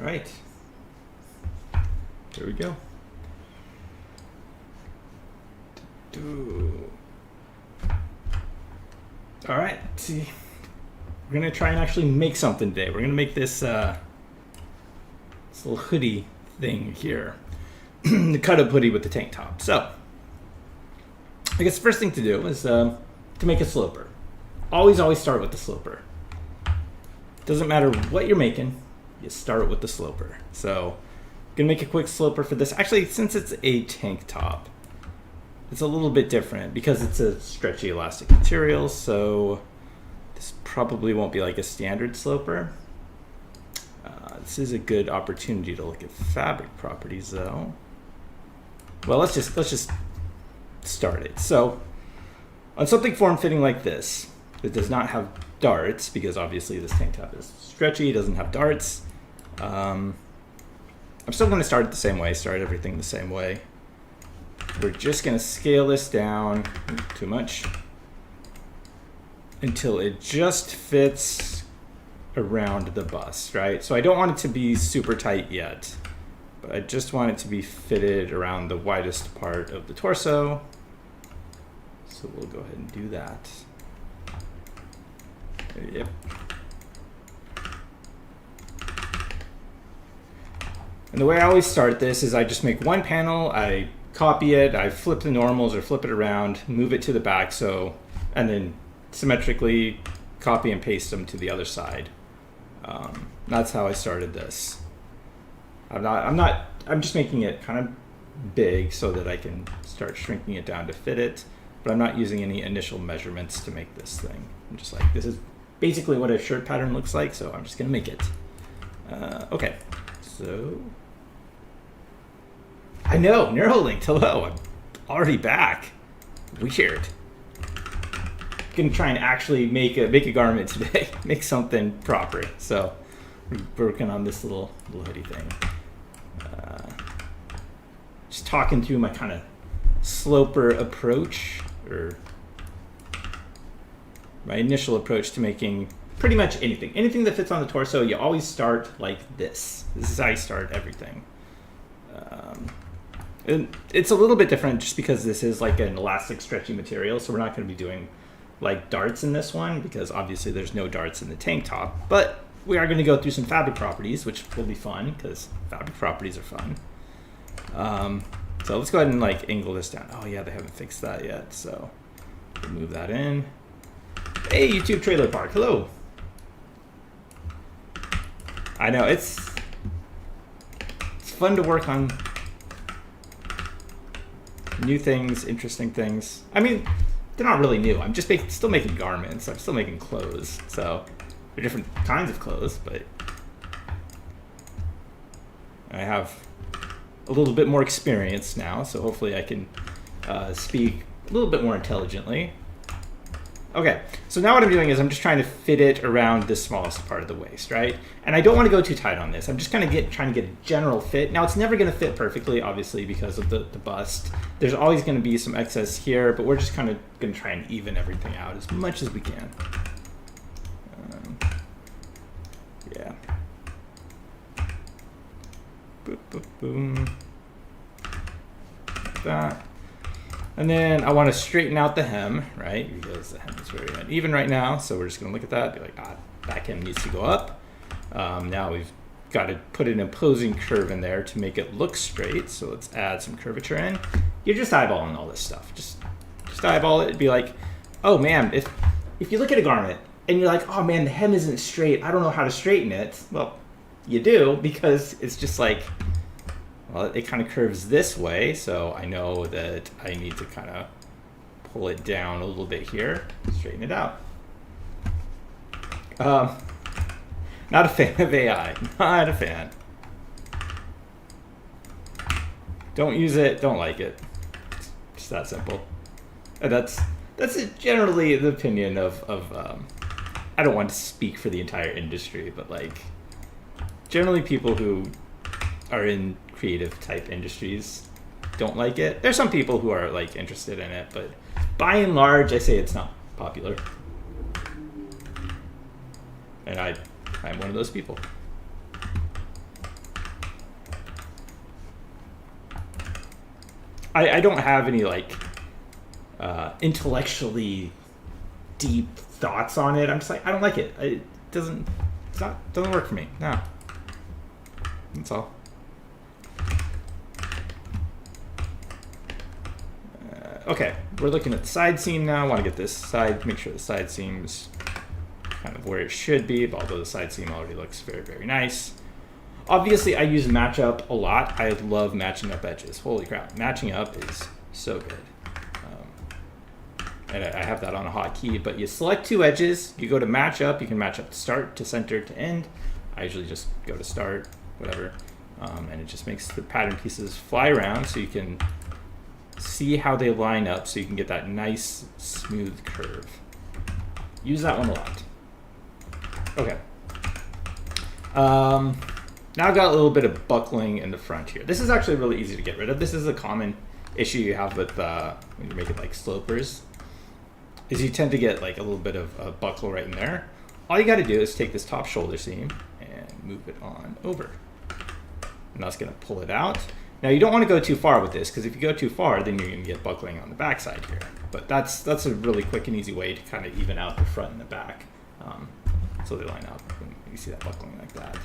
right. There we go. All right. Let's see. We're going to try and actually make something today. We're going to make this, this little hoodie thing here. The cut-up hoodie with the tank top. So, I guess the first thing to do is to make a sloper. Always start with the sloper. Doesn't matter what you're making, you start with the sloper. So, I'm going to make a quick sloper for this. Actually, since it's a tank top, it's a little bit different because it's a stretchy elastic material, so this probably won't be like a standard sloper. This is a good opportunity to look at fabric properties though. Well, let's just start it. So on something form-fitting like this, that does not have darts, because obviously this tank top is stretchy, doesn't have darts, I'm still going to start it the same way, start everything the same way. We're just going to scale this down, too much, until it just fits around the bust, right? So I don't want it to be super tight yet, but I just want it to be fitted around the widest part of the torso. So we'll go ahead and do that. Yep. And the way I always start this is I just make one panel, I copy it, I flip the normals or flip it around, move it to the back, so, and then symmetrically copy and paste them to the other side. That's how I started this. I'm just making it kind of big so that I can start shrinking it down to fit it, but I'm not using any initial measurements to make this thing. I'm just like, this is basically what a shirt pattern looks like, so I'm just gonna make it. Okay, so, I know, Neuralink, hello, I'm already back. Weird. Gonna try and actually make a garment today, make something proper. So we're working on this little hoodie thing. Just talking through my kind of sloper approach, or my initial approach to making pretty much anything that fits on the torso. You always start like this. This is how you start everything. And it's a little bit different just because this is like an elastic stretchy material, so we're not going to be doing like darts in this one because obviously there's no darts in the tank top, but we are going to go through some fabric properties, which will be fun because fabric properties are fun. So let's go ahead and like angle this down. Oh yeah, they haven't fixed that yet, so we'll move that in. Hey, YouTube Trailer Park, hello. I know it's fun to work on new things, interesting things. I mean, they're not really new. I'm just still making garments. I'm still making clothes. So they're different kinds of clothes, but I have a little bit more experience now, so hopefully I can speak a little bit more intelligently. Okay, so now what I'm doing is I'm just trying to fit it around the smallest part of the waist, right? And I don't want to go too tight on this. I'm just kind of trying to get a general fit. Now, it's never going to fit perfectly, obviously, because of the bust. There's always going to be some excess here, but we're just kind of going to try and even everything out as much as we can. Yeah. Boop, boop, boom. Like that. And then I want to straighten out the hem, right? Because the hem is very uneven right now. So we're just going to look at that, be like, back hem needs to go up. Now we've got to put an opposing curve in there to make it look straight. So let's add some curvature in. You're just eyeballing all this stuff. Just eyeball it. It'd be like, oh man, if you look at a garment and you're like, oh man, the hem isn't straight, I don't know how to straighten it. Well, you do, because it's just like, well, it kind of curves this way, so I know that I need to kind of pull it down a little bit here, straighten it out. Not a fan of AI, not a fan. Don't use it, don't like it. It's just that simple. And that's generally the opinion of I don't want to speak for the entire industry, but like generally people who are in creative type industries don't like it. There's some people who are like interested in it, but by and large, I say it's not popular. And I'm one of those people. I don't have any like intellectually deep thoughts on it. I'm just like, I don't like it. It doesn't work for me. No. That's all. Okay, we're looking at the side seam now. I want to get this side, make sure the side seam's kind of where it should be, although the side seam already looks very, very nice. Obviously, I use match-up a lot. I love matching up edges. Holy crap, matching up is so good. And I have that on a hotkey, but you select two edges, you go to match up, you can match up start to center to end. I usually just go to start, whatever, and it just makes the pattern pieces fly around so you can see how they line up so you can get that nice smooth curve. Use that one a lot. Okay. Now I've got a little bit of buckling in the front here. This is actually really easy to get rid of. This is a common issue you have with when you're making like slopers, is you tend to get like a little bit of a buckle right in there. All you got to do is take this top shoulder seam and move it on over. And that's going to pull it out. Now you don't want to go too far with this, because if you go too far, then you're going to get buckling on the back side here. But that's a really quick and easy way to kind of even out the front and the back, so they line up when you see that buckling like that.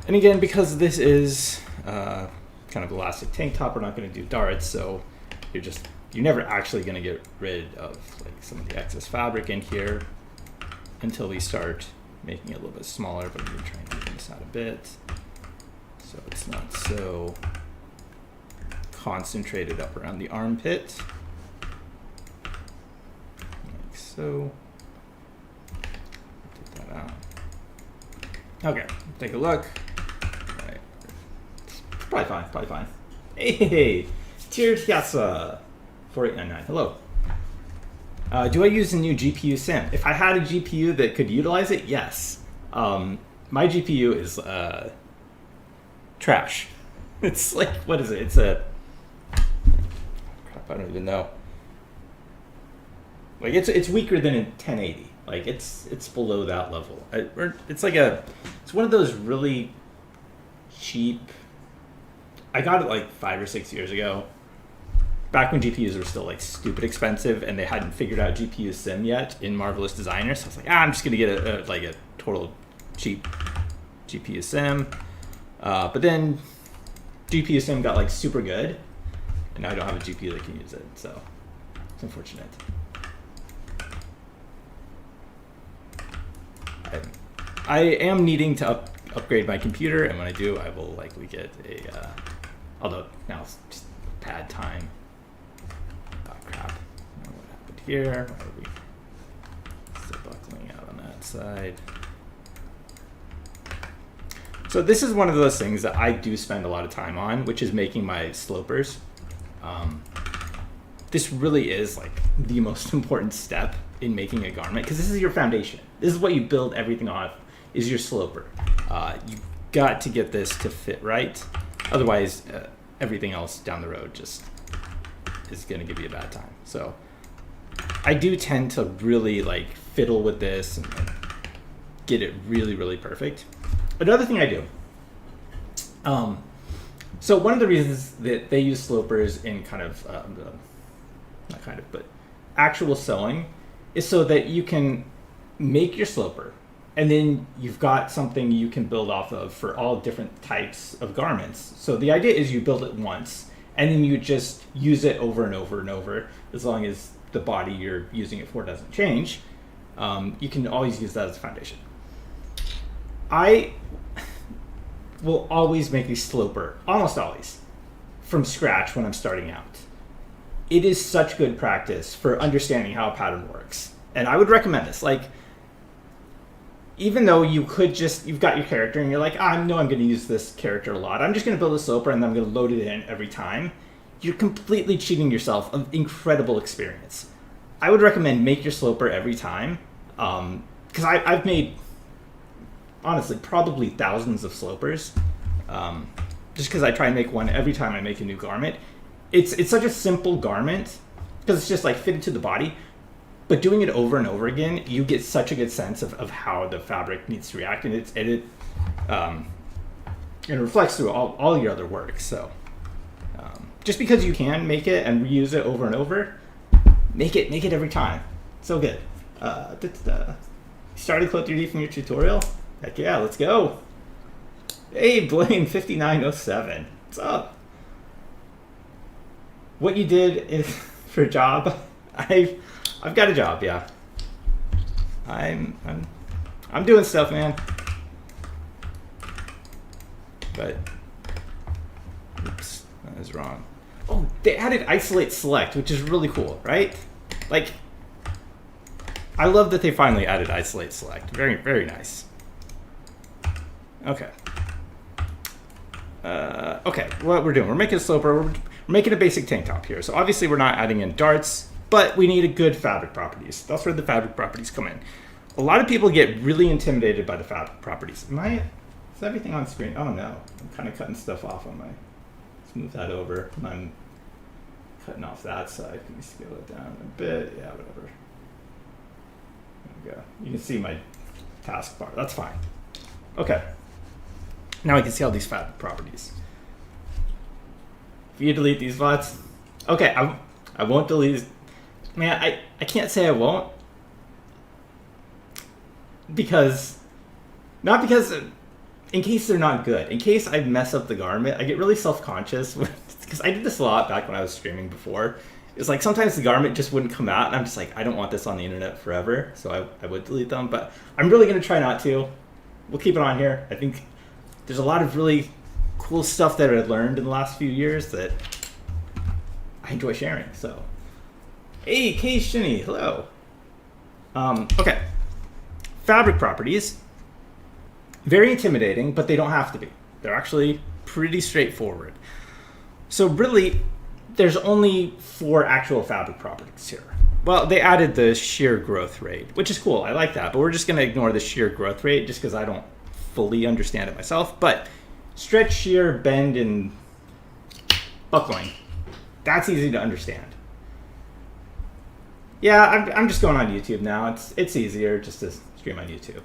And again, because this is kind of elastic tank top, we're not going to do darts, so you're never actually going to get rid of like some of the excess fabric in here until we start making it a little bit smaller. But I'm going to try and even this out a bit so it's not so concentrated up around the armpit, like so. Take that out. Okay, take a look. All right. Probably fine. Hey, Tirtiasa 4899. Hello. Do I use a new GPU sim? If I had a GPU that could utilize it, yes. My GPU is trash. It's like, what is it? It's a crap. I don't even know. Like it's weaker than a 1080. Like it's below that level. It's one of those really cheap. I got it like 5 or 6 years ago, back when GPUs were still like stupid expensive and they hadn't figured out GPU sim yet in Marvelous Designer. So I was like, I'm just gonna get a total cheap GPU sim. But then GPU sim got like super good, and now I don't have a GPU that can use it. So it's unfortunate. I am needing to upgrade my computer, and when I do, I will likely get a, although now it's just bad time. Oh crap, what happened here? Why are we still buckling out on that side? So this is one of those things that I do spend a lot of time on, which is making my slopers. This really is like the most important step in making a garment, because this is your foundation. This is what you build everything off, is your sloper. You got to get this to fit right. Otherwise, everything else down the road just is going to give you a bad time. So I do tend to really like fiddle with this and get it really, really perfect. Another thing I do, so one of the reasons that they use slopers in kind of, not kind of, but actual sewing is so that you can make your sloper and then you've got something you can build off of for all different types of garments. So the idea is you build it once and then you just use it over and over and over, as long as the body you're using it for doesn't change. You can always use that as a foundation. I will always make a sloper, almost always, from scratch when I'm starting out. It is such good practice for understanding how a pattern works. And I would recommend this. Like, even though you could just, you've got your character and you're like, I know I'm going to use this character a lot. I'm just going to build a sloper and then I'm going to load it in every time. You're completely cheating yourself of incredible experience. I would recommend make your sloper every time. Because I've made, honestly, probably thousands of slopers. Just because I try and make one every time I make a new garment. It's such a simple garment because it's just like fitted to the body, but doing it over and over again, you get such a good sense of how the fabric needs to react, and it reflects through all your other work. So just because you can make it and reuse it over and over, make it every time. So good. Started Clo3D from your tutorial? Heck yeah, let's go. Hey, Blaine5907. What's up? What you did is for a job? I've got a job, yeah. I'm doing stuff, man. But oops, that was wrong. Oh, they added isolate select, which is really cool, right? Like, I love that they finally added isolate select. Very, very nice. Okay. Okay, what we're doing, we're making a sloper, we're making a basic tank top here. So obviously we're not adding in darts, but we need a good fabric properties. That's where the fabric properties come in. A lot of people get really intimidated by the fabric properties. Is everything on screen? Oh no, I'm kind of cutting stuff off on my, let's move that over. I'm cutting off that side. Can we scale it down a bit? Yeah, whatever. There we go. You can see my taskbar, that's fine. Okay. Now I can see all these fabric properties. If you delete these VODs, okay, I won't delete. Man, I can't say I won't, because not because in case they're not good. In case I mess up the garment, I get really self-conscious because I did this a lot back when I was streaming before. It's like sometimes the garment just wouldn't come out, and I'm just like, I don't want this on the internet forever, so I would delete them. But I'm really gonna try not to. We'll keep it on here. I think there's a lot of really cool stuff that I learned in the last few years that I enjoy sharing. So, hey, K Shinny, hello. Okay, fabric properties, very intimidating, but they don't have to be. They're actually pretty straightforward. So really, there's only 4 actual fabric properties here. Well, they added the shear growth rate, which is cool. I like that, but we're just gonna ignore the shear growth rate just because I don't fully understand it myself. But stretch, shear, bend, and buckling, that's easy to understand. Yeah, I'm just going on YouTube now. It's easier just to stream on YouTube.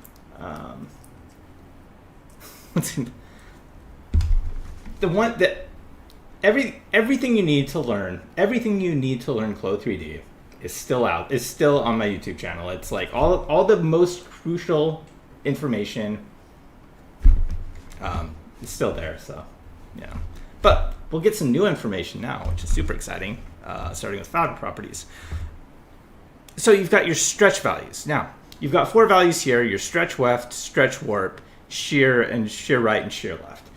The one that everything you need to learn Clo3D is still out. Is still on my YouTube channel. It's like all the most crucial information is still there. So yeah, but we'll get some new information now, which is super exciting. Starting with fabric properties. So you've got your stretch values. Now you've got 4 values here: your stretch weft, stretch warp, shear, and shear right and shear left.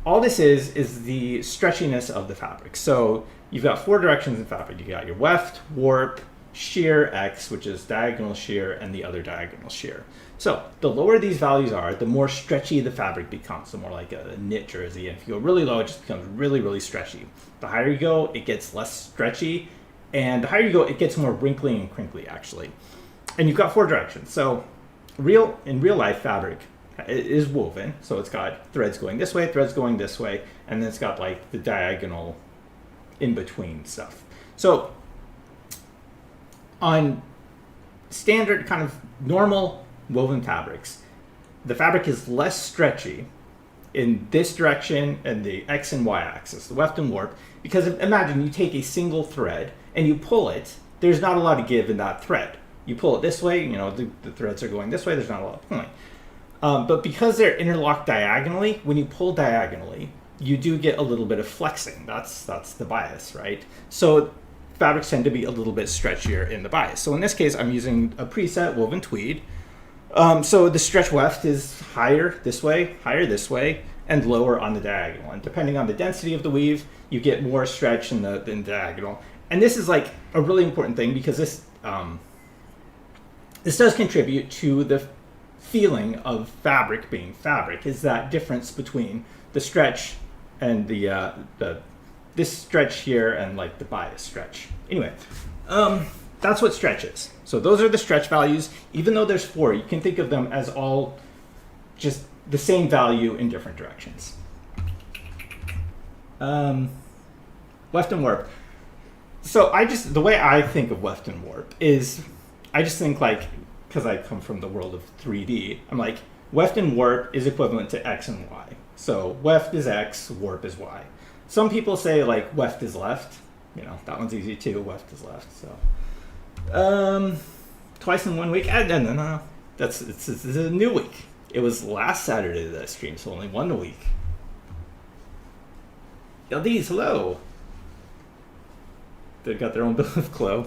All this is the stretchiness of the fabric. So you've got 4 directions in fabric. You got your weft, warp, shear X, which is diagonal shear, and the other diagonal shear. So the lower these values are, the more stretchy the fabric becomes, the more like a knit jersey. And if you go really low, it just becomes really, really stretchy. The higher you go, it gets less stretchy. And the higher you go, it gets more wrinkly and crinkly, actually. And you've got 4 directions. So in real life, fabric is woven. So it's got threads going this way, threads going this way, and then it's got like the diagonal in-between stuff. So on standard kind of normal woven fabrics, the fabric is less stretchy in this direction and the X and Y axis, the weft and warp, because imagine you take a single thread and you pull it, there's not a lot of give in that thread. You pull it this way, you know, the threads are going this way, there's not a lot of pulling. But because they're interlocked diagonally, when you pull diagonally, you do get a little bit of flexing. That's the bias, right? So fabrics tend to be a little bit stretchier in the bias. So in this case, I'm using a preset woven tweed. So the stretch weft is higher this way, and lower on the diagonal. And depending on the density of the weave, you get more stretch in the diagonal. And this is like a really important thing because this does contribute to the feeling of fabric being fabric, is that difference between the stretch and this stretch here and like the bias stretch. Anyway, that's what stretch is. So those are the stretch values. Even though there's 4, you can think of them as all just the same value in different directions. Weft and warp. So the way I think of weft and warp is, I just think like, because I come from the world of 3D, I'm like, weft and warp is equivalent to X and Y. So weft is X, warp is Y. Some people say like weft is left. You know, that one's easy too. Weft is left. So, twice in 1 week. No. It's a new week. It was last Saturday that I streamed, so only one a week. LDs, hello. They've got their own bill of clo.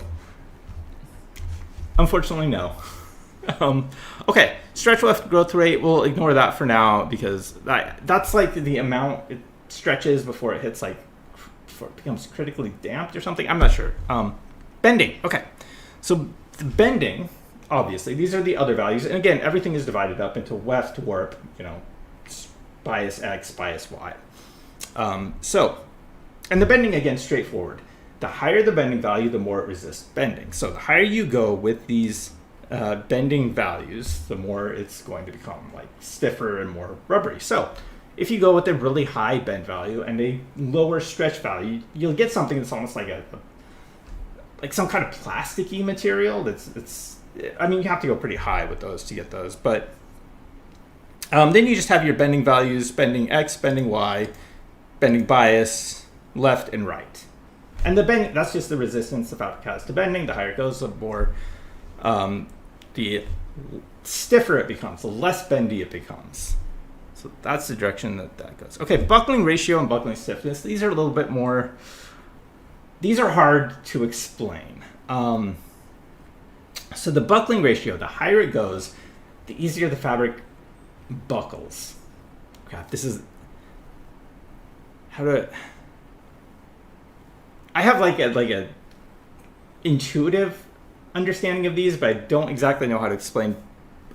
Unfortunately, no. Okay, stretch weft growth rate, we'll ignore that for now because that's like the amount it stretches before it hits like, before it becomes critically damped or something. I'm not sure. Bending, okay. So the bending, obviously, these are the other values. And again, everything is divided up into weft, warp, you know, bias X, bias Y. And the bending, again, straightforward. The higher the bending value, the more it resists bending. So the higher you go with these bending values, the more it's going to become like stiffer and more rubbery. So if you go with a really high bend value and a lower stretch value, you'll get something that's almost like like some kind of plasticky material. I mean, you have to go pretty high with those to get those. But then you just have your bending values: bending X, bending Y, bending bias, left and right. And the bending, that's just the resistance the fabric has to bending. The higher it goes, the more, the stiffer it becomes, the less bendy it becomes. So that's the direction that goes. Okay, buckling ratio and buckling stiffness. These are a little bit more, these are hard to explain. So the buckling ratio, the higher it goes, the easier the fabric buckles. Okay, this is, I have like a intuitive understanding of these, but I don't exactly know how to explain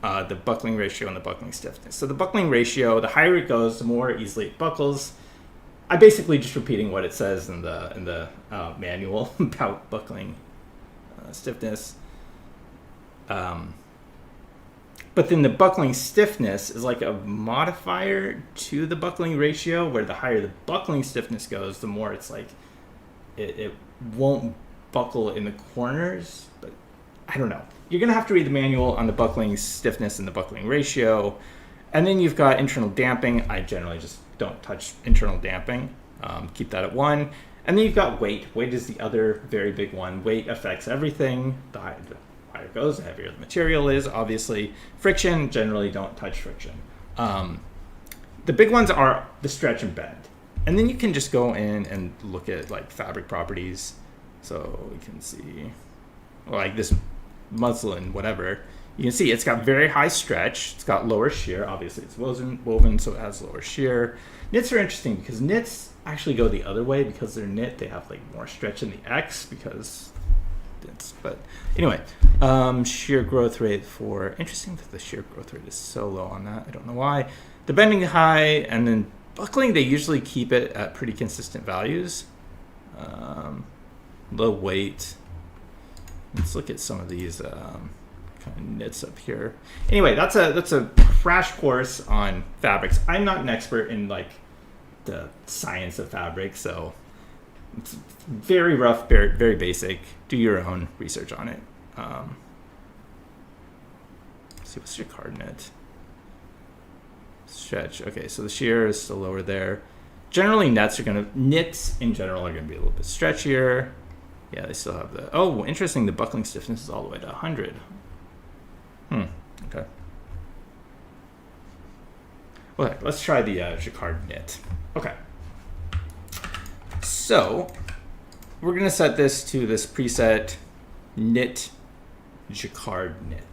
the buckling ratio and the buckling stiffness. So the buckling ratio, the higher it goes, the more easily it buckles. I'm basically just repeating what it says in the manual about buckling stiffness. But then the buckling stiffness is like a modifier to the buckling ratio, where the higher the buckling stiffness goes, the more it's like it won't buckle in the corners. But I don't know. You're going to have to read the manual on the buckling stiffness and the buckling ratio. And then you've got internal damping. I generally just don't touch internal damping. Keep that at 1. And then you've got weight. Weight is the other very big one. Weight affects everything. The higher it goes, the heavier the material is. Obviously, friction, generally don't touch friction. The big ones are the stretch and bend. And then you can just go in and look at like fabric properties. So we can see like this muslin, whatever. You can see it's got very high stretch. It's got lower shear. Obviously, it's woven, so it has lower shear. Knits are interesting because knits actually go the other way. Because they're knit, they have like more stretch in the X because it's, but anyway, shear growth rate for, interesting that the shear growth rate is so low on that. I don't know why. The bending high, and then buckling, they usually keep it at pretty consistent values. Low weight. Let's look at some of these kind of knits up here. Anyway, that's a crash course on fabrics. I'm not an expert in like the science of fabric, so it's very rough, very, very basic. Do your own research on it. Let's see, what's your card knit? Stretch. Okay, so the shear is still lower there. Generally, knits in general are gonna be a little bit stretchier. Yeah, they still have the, oh, interesting, the buckling stiffness is all the way to 100. Okay. Okay, let's try the jacquard knit. Okay. So, we're going to set this to this preset knit jacquard knit.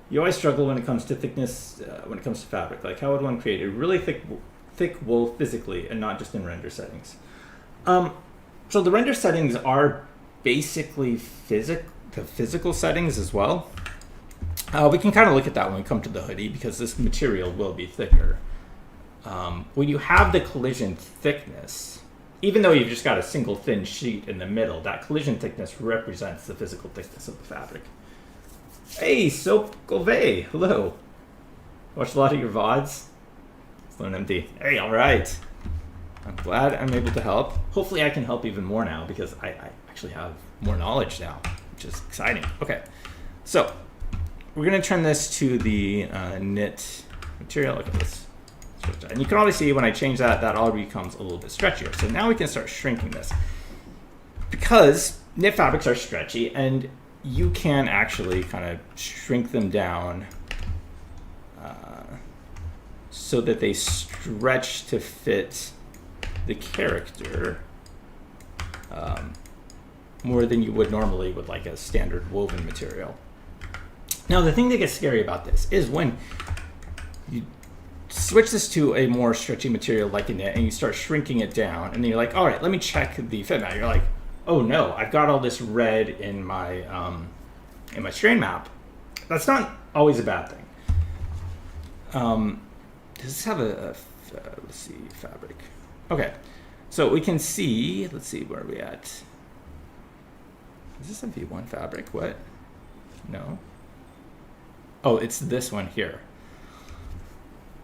You always struggle when it comes to thickness, when it comes to fabric. Like, how would one create a really thick wool physically and not just in render settings? So the render settings are basically the physical settings as well. We can kind of look at that when we come to the hoodie because this material will be thicker. When you have the collision thickness, even though you've just got a single thin sheet in the middle, that collision thickness represents the physical thickness of the fabric. Hey, Soap Gove, hello. Watched a lot of your VODs. Sloan MD. Hey, all right. I'm glad I'm able to help. Hopefully I can help even more now because I actually have more knowledge now, which is exciting. Okay, so we're gonna turn this to the knit material. Look at this. stretch that. And you can already see when I change that, that already becomes a little bit stretchier. So now we can start shrinking this. Because knit fabrics are stretchy, and you can actually kind of shrink them down so that they stretch to fit the character more than you would normally with like a standard woven material. Now, the thing that gets scary about this is when you switch this to a more stretchy material like a knit and you start shrinking it down, and then you're like, all right, let me check the fit map. You're like, oh no, I've got all this red in my strain map. That's not always a bad thing. Does this have let's see, fabric? Okay, so we can see, let's see, where are we at? Is this a V1 fabric? What? No. Oh, it's this one here.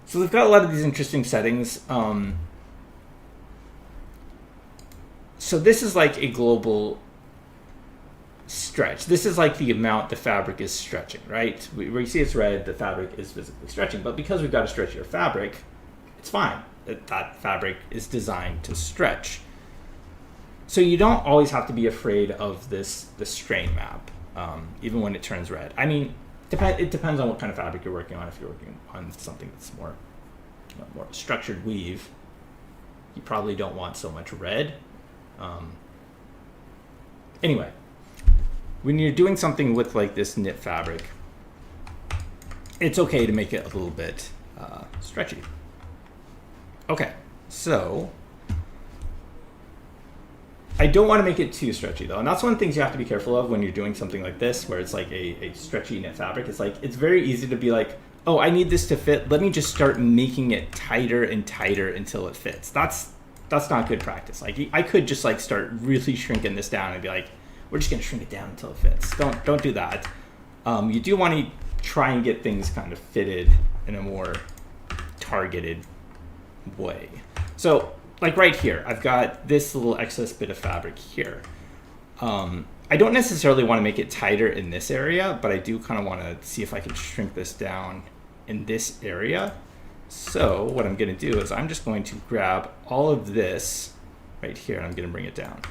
So we've got a lot of these interesting settings. So this is like a global stretch. This is like the amount the fabric is stretching, right? Where you see it's red, the fabric is visibly stretching. But because we've got a stretchier fabric, it's fine. That fabric is designed to stretch. So you don't always have to be afraid of the strain map, even when it turns red. I mean, it depends on what kind of fabric you're working on. If you're working on something that's more structured weave, you probably don't want so much red. Anyway, when you're doing something with like this knit fabric, it's okay to make it a little bit stretchy. Okay, so I don't want to make it too stretchy though, and that's one of the things you have to be careful of when you're doing something like this, where it's like a stretchy knit fabric. It's like, it's very easy to be like, oh, I need this to fit. Let me just start making it tighter and tighter until it fits. That's not good practice. Like, I could just like start really shrinking this down and be like, we're just gonna shrink it down until it fits. Don't do that. You do want to try and get things kind of fitted in a more targeted way. So like right here, I've got this little excess bit of fabric here. I don't necessarily want to make it tighter in this area, but I do kind of want to see if I can shrink this down in this area. So what I'm going to do is I'm just going to grab all of this right here, and I'm going to bring it down.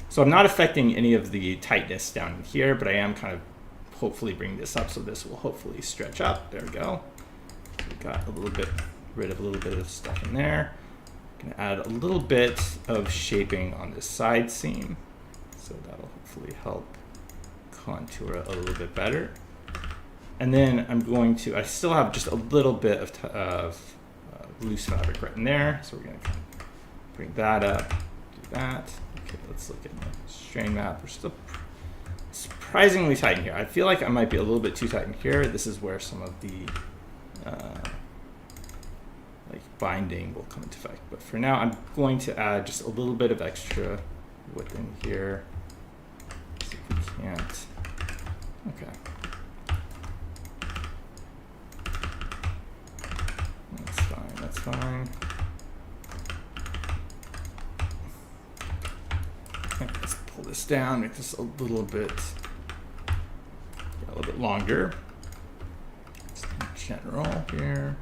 So I'm not affecting any of the tightness down here, but I am kind of hopefully bringing this up, so this will hopefully stretch up. There we go. We got a little bit rid of a little bit of stuff in there. Going to add a little bit of shaping on this side seam, so that'll hopefully help contour it a little bit better. And then I'm going to, I still have just a little bit of loose fabric right in there, so we're going to kind of bring that up, do that. Okay, let's look at the strain map. We're still surprisingly tight in here. I feel like I might be a little bit too tight in here. This is where some of the like binding will come into effect. But for now, I'm going to add just a little bit of extra width in here. See if we can't. Okay. That's fine. That's fine. Okay, let's pull this down. Make this a little bit longer. Just in general here.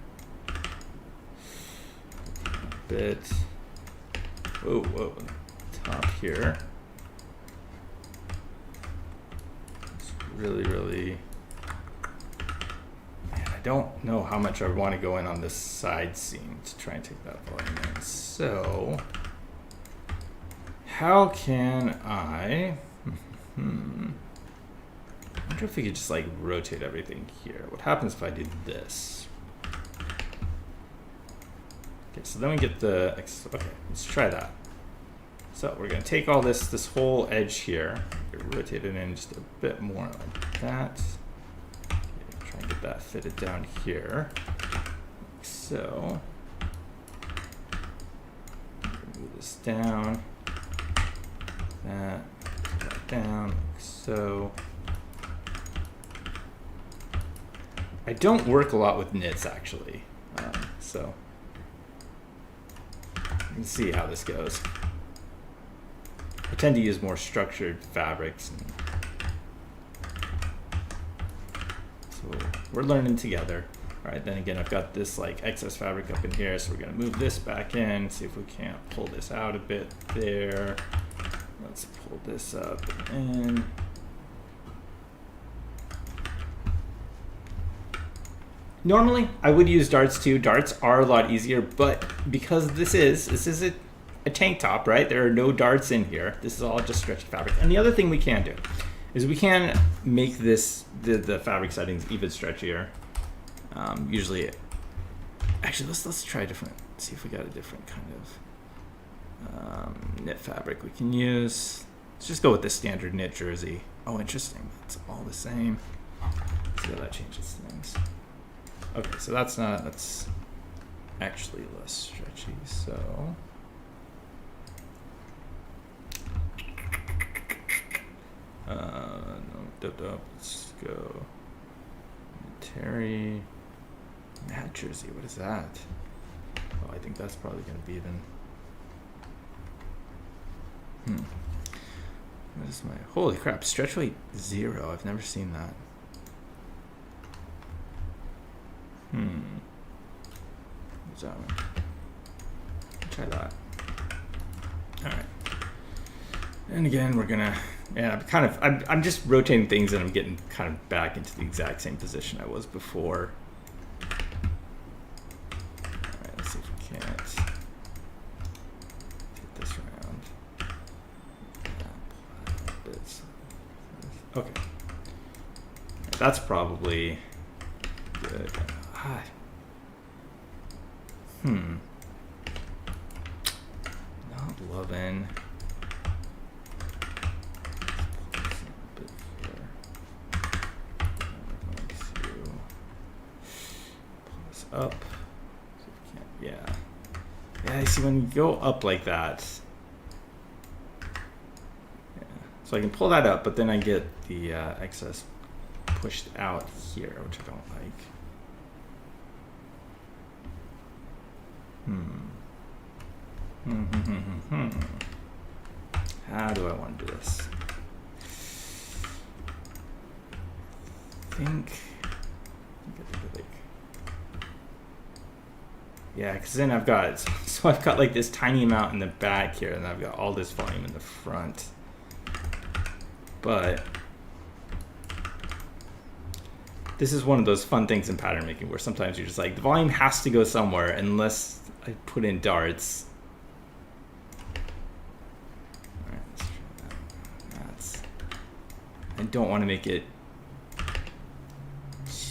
Bit. Whoa, top here. It's really. Man, I don't know how much I want to go in on this side seam to try and take that volume in. So, how can I? I wonder if we could just like rotate everything here. What happens if I did this? Okay, so then we get the, okay, let's try that. So we're going to take all this whole edge here, rotate it in just a bit more like that. Okay, try and get that fitted down here. Like so. Move this down. That down, like so. I don't work a lot with knits actually, so. Let's see how this goes. I tend to use more structured fabrics. So we're learning together. All right, then again, I've got this like excess fabric up in here, so we're gonna move this back in, see if we can't pull this out a bit there. Let's pull this up and in. Normally, I would use darts too. Darts are a lot easier, but because this is a tank top, right? There are no darts in here. This is all just stretchy fabric. And the other thing we can do is we can make this the fabric settings even stretchier. Usually, actually, let's try different. See if we got a different kind of knit fabric we can use. Let's just go with the standard knit jersey. Oh, interesting. It's all the same. Let's see how that changes things. Okay, so that's actually less stretchy. So no, let's go Terry Matte jersey. What is that? Oh, I think that's probably gonna be then. What is my holy crap? Stretch weight 0. I've never seen that. What's that one? Try that. All right. And again, we're gonna. Yeah, I'm just rotating things, and I'm getting kind of back into the exact same position I was before. All right, let's see if we can't get this around. Okay, that's probably good. Not loving. Up. Yeah. Yeah, see when you go up like that. Yeah. So I can pull that up, but then I get the excess pushed out here, which I don't like. How do I want to do this? Yeah, because then I've got like this tiny amount in the back here, and I've got all this volume in the front. But this is one of those fun things in pattern making where sometimes you're just like, the volume has to go somewhere unless I put in darts. All right, let's try that. I don't want to make it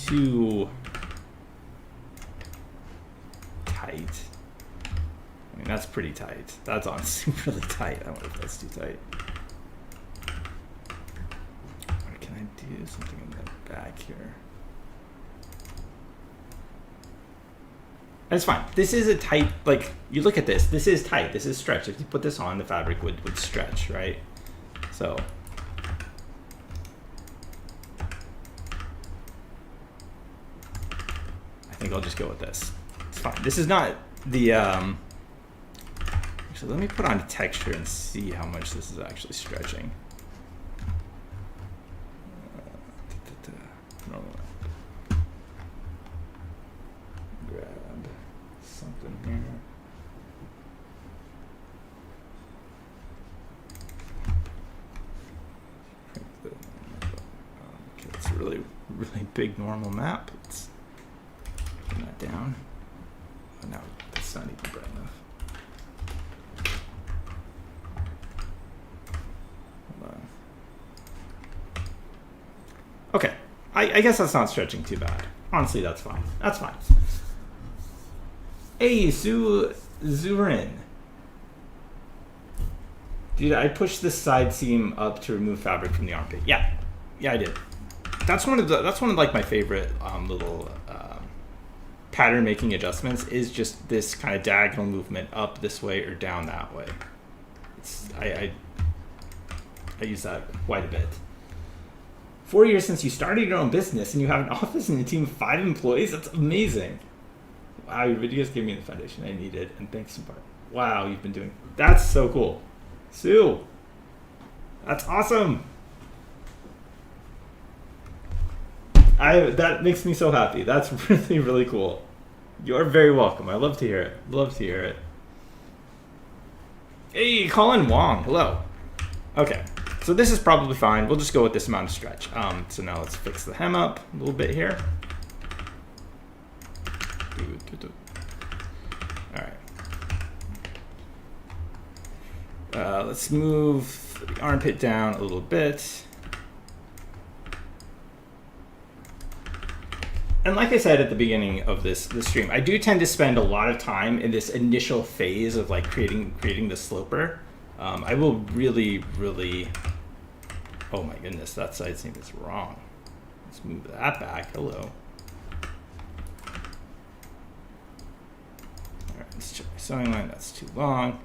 too tight. I mean, that's pretty tight. That's honestly really tight. I wonder if that's too tight. Or can I do something in the back here? That's fine. This is a tight, like, you look at this. This is tight. This is stretch. If you put this on, the fabric would stretch, right? So I think I'll just go with this. It's fine. This is not the actually, let me put on texture and see how much this is actually stretching. Grab something here. Okay, it's a really big normal map. Let's put that down. Oh, no, that's not even bright enough. Hold on. Okay, I guess that's not stretching too bad. Honestly, that's fine. That's fine. Hey, Zurin. Dude, I pushed this side seam up to remove fabric from the armpit. Yeah, I did. That's one of like my favorite little pattern making adjustments is just this kind of diagonal movement up this way or down that way. I use that quite a bit. 4 years since you started your own business and you have an office and a team of 5 employees. That's amazing. Wow, your videos gave me the foundation I needed, and thanks in part. Wow, you've been doing. That's so cool, Sue. That's awesome. That makes me so happy. That's really, really cool. You're very welcome. I love to hear it. Love to hear it. Hey, Colin Wong. Hello. Okay, so this is probably fine. We'll just go with this amount of stretch. So now let's fix the hem up a little bit here. All right. Let's move the armpit down a little bit. And like I said at the beginning of this stream, I do tend to spend a lot of time in this initial phase of like creating the sloper. I will really, oh my goodness, that side seam is wrong. Let's move that back. Hello. All right, let's check my sewing line. That's too long.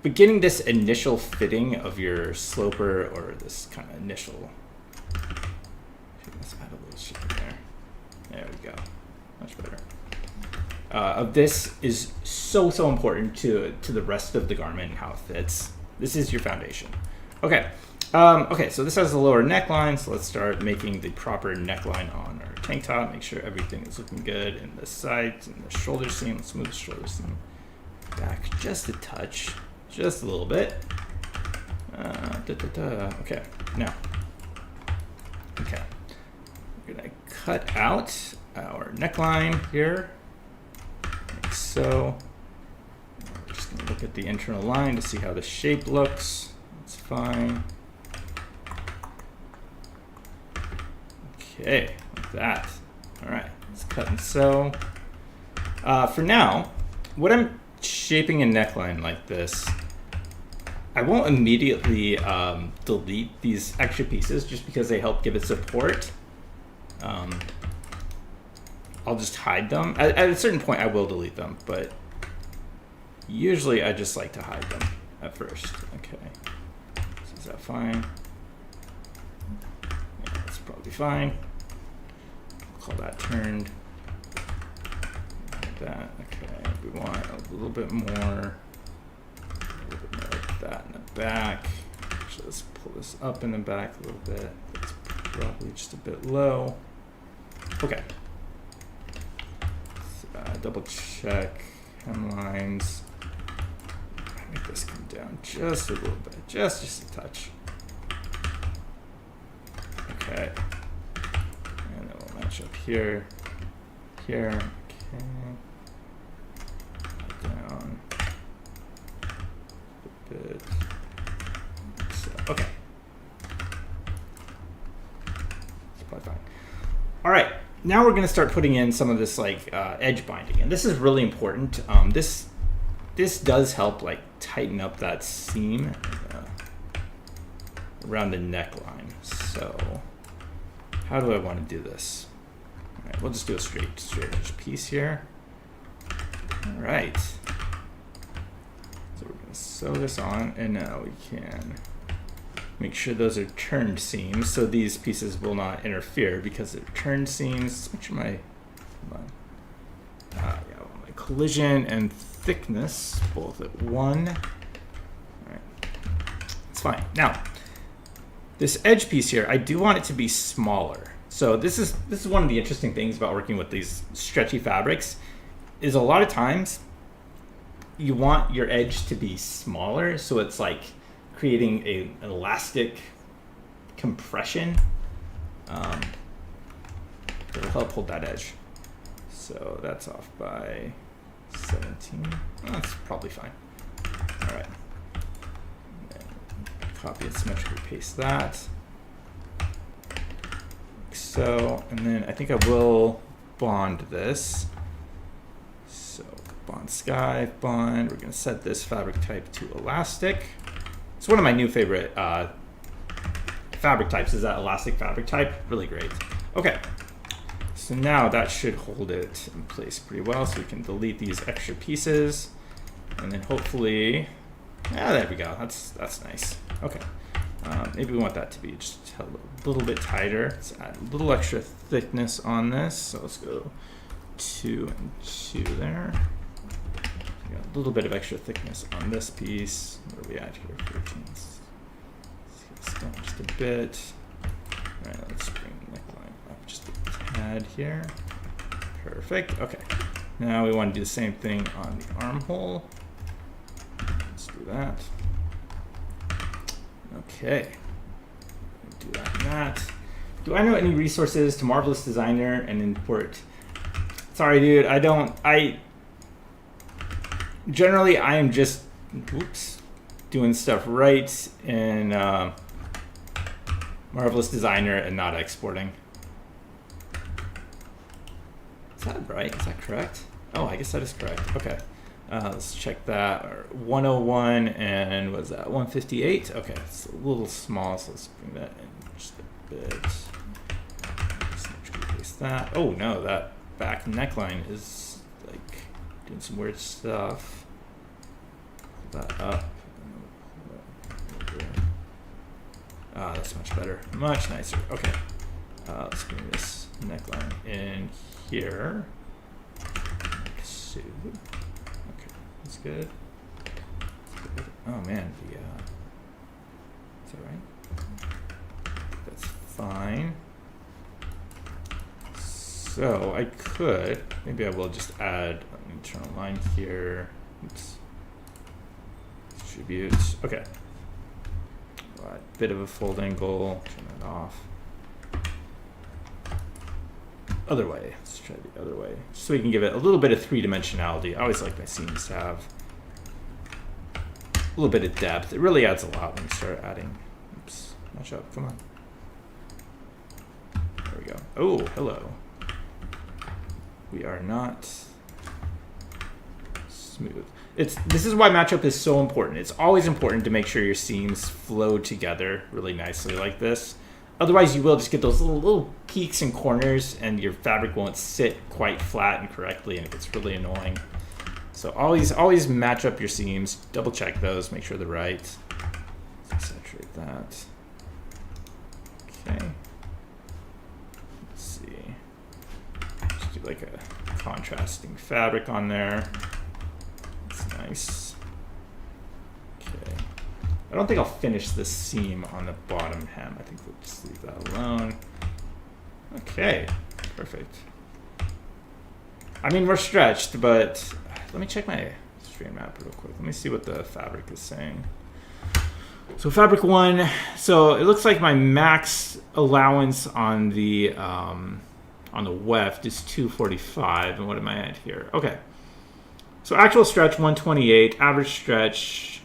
But getting this initial fitting of your sloper, or this kind of initial, let's add a little shape there. There we go. Much better. Of this is so important to the rest of the garment and how it fits. This is your foundation. Okay. Okay, so this has the lower neckline, so let's start making the proper neckline on our tank top. Make sure everything is looking good in the sides and the shoulder seam. Let's move the shoulder seam back just a touch, just a little bit. Okay, now, okay, we're gonna cut out our neckline here, like so. We're just gonna look at the internal line to see how the shape looks. It's fine. Okay, like that. All right, let's cut and sew. For now, what I'm shaping a neckline like this, I won't immediately delete these extra pieces just because they help give it support. I'll just hide them. At a certain point, I will delete them, but usually I just like to hide them at first. Okay, so is that fine? Yeah, that's probably fine. Call that turned. Like that. Okay, we want a little bit more like that in the back. Actually, let's pull this up in the back a little bit. It's probably just a bit low. Okay. Double check hemlines. Make this come down just a little bit, just a touch. Okay. And then we'll match up here, here. Okay. Down a bit. So, okay. It's probably fine. All right. Now we're going to start putting in some of this like edge binding, and this is really important. This does help like tighten up that seam around the neckline. So how do I want to do this? All right, we'll just do a straight edge piece here. All right. So we're going to sew this on, and now we can make sure those are turned seams, so these pieces will not interfere because they're turned seams. Switch my, my collision and thickness both at 1. All right, it's fine. Now, this edge piece here, I do want it to be smaller. So this is one of the interesting things about working with these stretchy fabrics, is a lot of times you want your edge to be smaller, so it's like creating an elastic compression. It'll help hold that edge. So that's off by 17. That's probably fine. All right. Copy and symmetrically paste that. Like so, and then I think I will bond this. So bond sky, bond. We're gonna set this fabric type to elastic. It's one of my new favorite fabric types, is that elastic fabric type. Really great. Okay, so now that should hold it in place pretty well, so we can delete these extra pieces, and then hopefully, yeah, there we go. That's nice. Okay, maybe we want that to be just a little bit tighter. Let's add a little extra thickness on this. So let's go 2 and 2 there. A little bit of extra thickness on this piece. What do we add here? 14. Let's get this down just a bit. All right, let's bring the neckline add here. Perfect. Okay. Now we want to do the same thing on the armhole. Let's do that. Okay. Do that and that. Do I know any resources to Marvelous Designer and import? Sorry, dude. I don't. Generally, I am just, doing stuff right in Marvelous Designer and not exporting. Is that right? Is that correct? Oh, I guess that is correct. Okay. Let's check that. 101 and what is that? 158. Okay, it's a little small, so let's bring that in just a bit. Let's paste that. Oh no, that back neckline is like doing some weird stuff. Pull that up. Ah, that's much better. Much nicer. Okay. Let's bring this neckline in here. Like so. Okay, that's good. Oh man, is that right? That's fine. So I could, maybe I will just add an internal line here. Oops. Distribute. Okay. Bit of a fold angle. Turn that off. Other way. Let's try the other way. Just so we can give it a little bit of three-dimensionality. I always like my seams to have a little bit of depth. It really adds a lot when you start adding. Oops. Match up. Come on. There we go. Oh, hello. We are not smooth. This is why matchup is so important. It's always important to make sure your seams flow together really nicely like this. Otherwise, you will just get those little peaks and corners, and your fabric won't sit quite flat and correctly, and it gets really annoying. So always match up your seams. Double check those. Make sure they're right. Let's saturate that. Okay. Let's see. Just do like a contrasting fabric on there. Nice. Okay. I don't think I'll finish this seam on the bottom hem. I think we'll just leave that alone. Okay. Perfect. I mean, we're stretched, but let me check my stream map real quick. Let me see what the fabric is saying. So fabric 1. So it looks like my max allowance on the weft is 245. And what am I at here? Okay. So actual stretch 128, average stretch,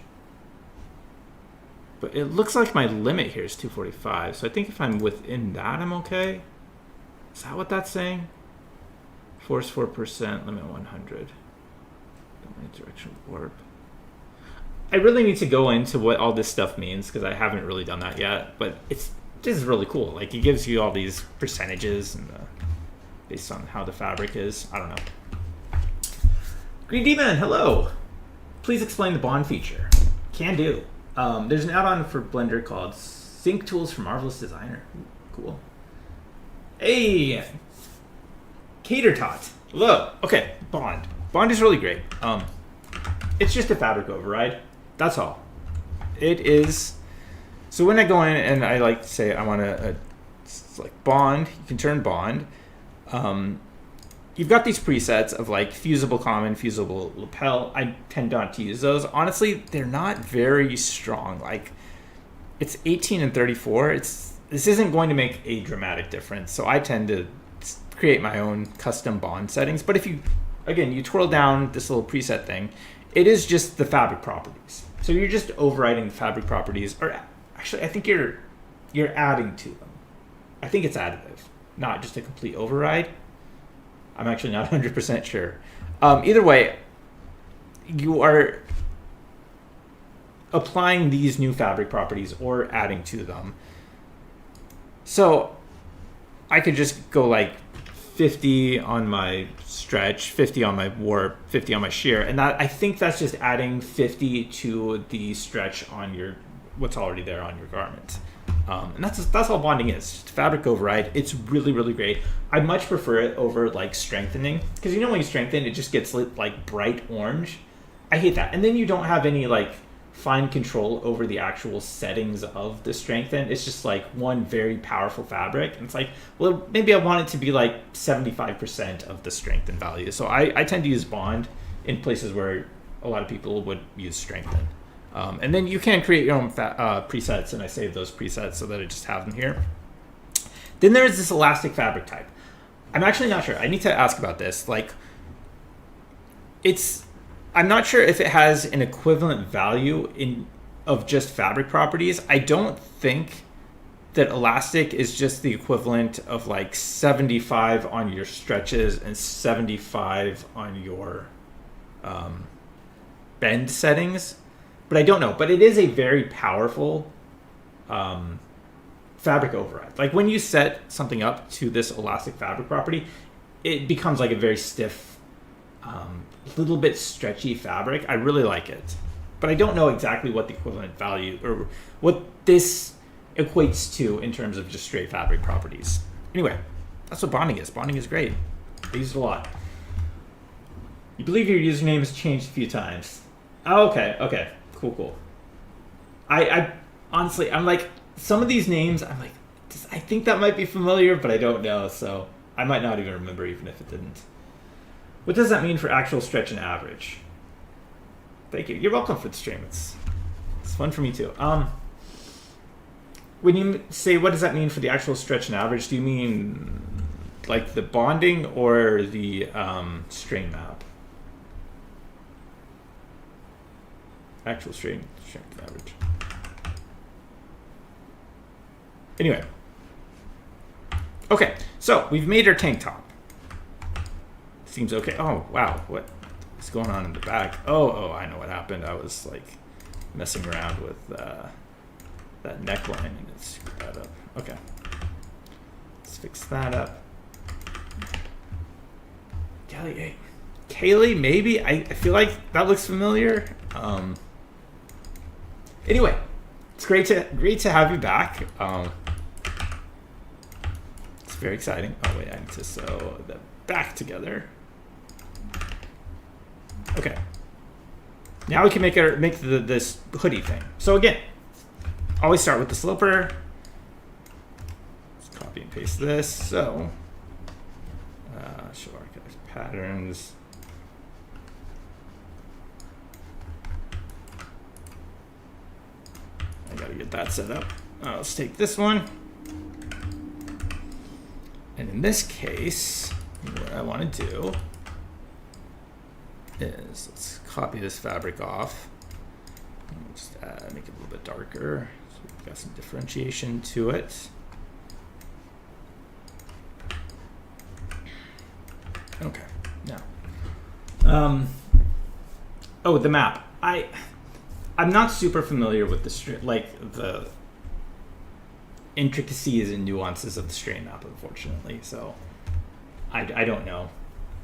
but it looks like my limit here is 245. So I think if I'm within that, I'm okay. Is that what that's saying? Force 4%, limit 100. Domain direction warp. I really need to go into what all this stuff means because I haven't really done that yet. But this is really cool. Like it gives you all these percentages and based on how the fabric is. I don't know. Green Demon, hello. Please explain the bond feature. Can do. There's an add-on for Blender called Sync Tools for Marvelous Designer. Ooh, cool. Hey, Cater Tot. Hello. Okay, bond. Bond is really great. It's just a fabric override. That's all. It is. So when I go in and I like to say I want to like bond, you can turn bond. You've got these presets of like fusible common, fusible lapel. I tend not to use those. Honestly, they're not very strong. Like it's 18 and 34. This isn't going to make a dramatic difference. So I tend to create my own custom bond settings. But if you, again, you twirl down this little preset thing, it is just the fabric properties. So you're just overriding the fabric properties, or actually I think you're adding to them. I think it's additive, not just a complete override. I'm actually not 100% sure. Either way, you are applying these new fabric properties or adding to them. So I could just go like 50 on my stretch, 50 on my warp, 50 on my shear, and that I think that's just adding 50 to the stretch on your what's already there on your garment. And that's all bonding is. Just fabric override. It's really, really great. I much prefer it over like strengthening, because you know when you strengthen, it just gets lit like bright orange. I hate that. And then you don't have any like find control over the actual settings of the strengthen. It's just like one very powerful fabric. And it's like, well, maybe I want it to be like 75% of the strengthen value. So I tend to use bond in places where a lot of people would use strengthen. And then you can create your own presets, and I save those presets so that I just have them here. Then there's this elastic fabric type. I'm actually not sure. I need to ask about this. Like, I'm not sure if it has an equivalent value of just fabric properties. I don't think that elastic is just the equivalent of like 75 on your stretches and 75 on your bend settings, but I don't know. But it is a very powerful fabric override. Like when you set something up to this elastic fabric property, it becomes like a very stiff, little bit stretchy fabric. I really like it, but I don't know exactly what the equivalent value or what this equates to in terms of just straight fabric properties. Anyway, that's what bonding is. Bonding is great. I use it a lot. You believe your username has changed a few times. Oh, okay, cool. I honestly, I'm like, some of these names, I'm like, I think that might be familiar, but I don't know, so I might not even remember even if it didn't. What does that mean for actual stretch and average? Thank you. You're welcome for the stream. It's fun for me too. When you say what does that mean for the actual stretch and average, do you mean like the bonding or the strain map? Actual strength average. Anyway. Okay, so we've made our tank top. Seems okay. Oh, wow. What's going on in the back? Oh, I know what happened. I was like messing around with that neckline and it screwed that up. Okay. Let's fix that up. Kaylee, maybe? I feel like that looks familiar. Anyway, it's great to have you back. It's very exciting. Oh wait, I need to sew the back together. Okay. Now we can make this hoodie thing. So again, always start with the sloper. Let's copy and paste this. So show archive patterns. I gotta get that set up. Let's take this one. And in this case, what I want to do is let's copy this fabric off. Just make it a little bit darker. So we've got some differentiation to it. Okay, now. Oh, the map. I'm not super familiar with the intricacies and nuances of the strain map, unfortunately. So I don't know.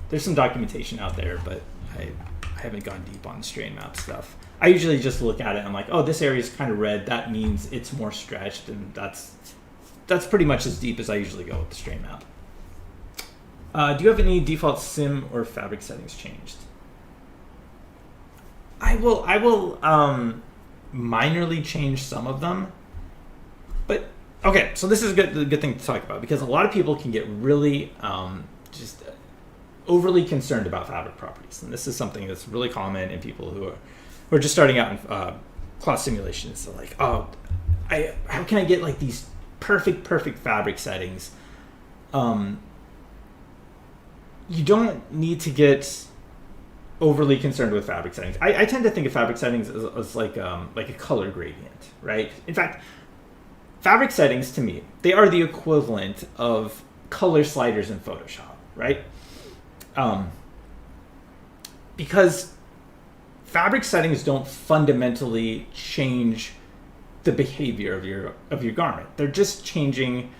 There's some documentation out there, but I haven't gone deep on the strain map stuff. I usually just look at it and I'm like, oh, this area is kind of red. That means it's more stretched, and that's pretty much as deep as I usually go with the strain map. Do you have any default sim or fabric settings changed? I will minorly change some of them, but okay. So this is a good thing to talk about, because a lot of people can get really just overly concerned about fabric properties, and this is something that's really common in people who are just starting out in cloth simulations. So like, oh, how can I get like these perfect fabric settings? You don't need to get overly concerned with fabric settings. I tend to think of fabric settings as like a color gradient, right? In fact, fabric settings to me, they are the equivalent of color sliders in Photoshop, right? Because fabric settings don't fundamentally change the behavior of your garment. They're just changing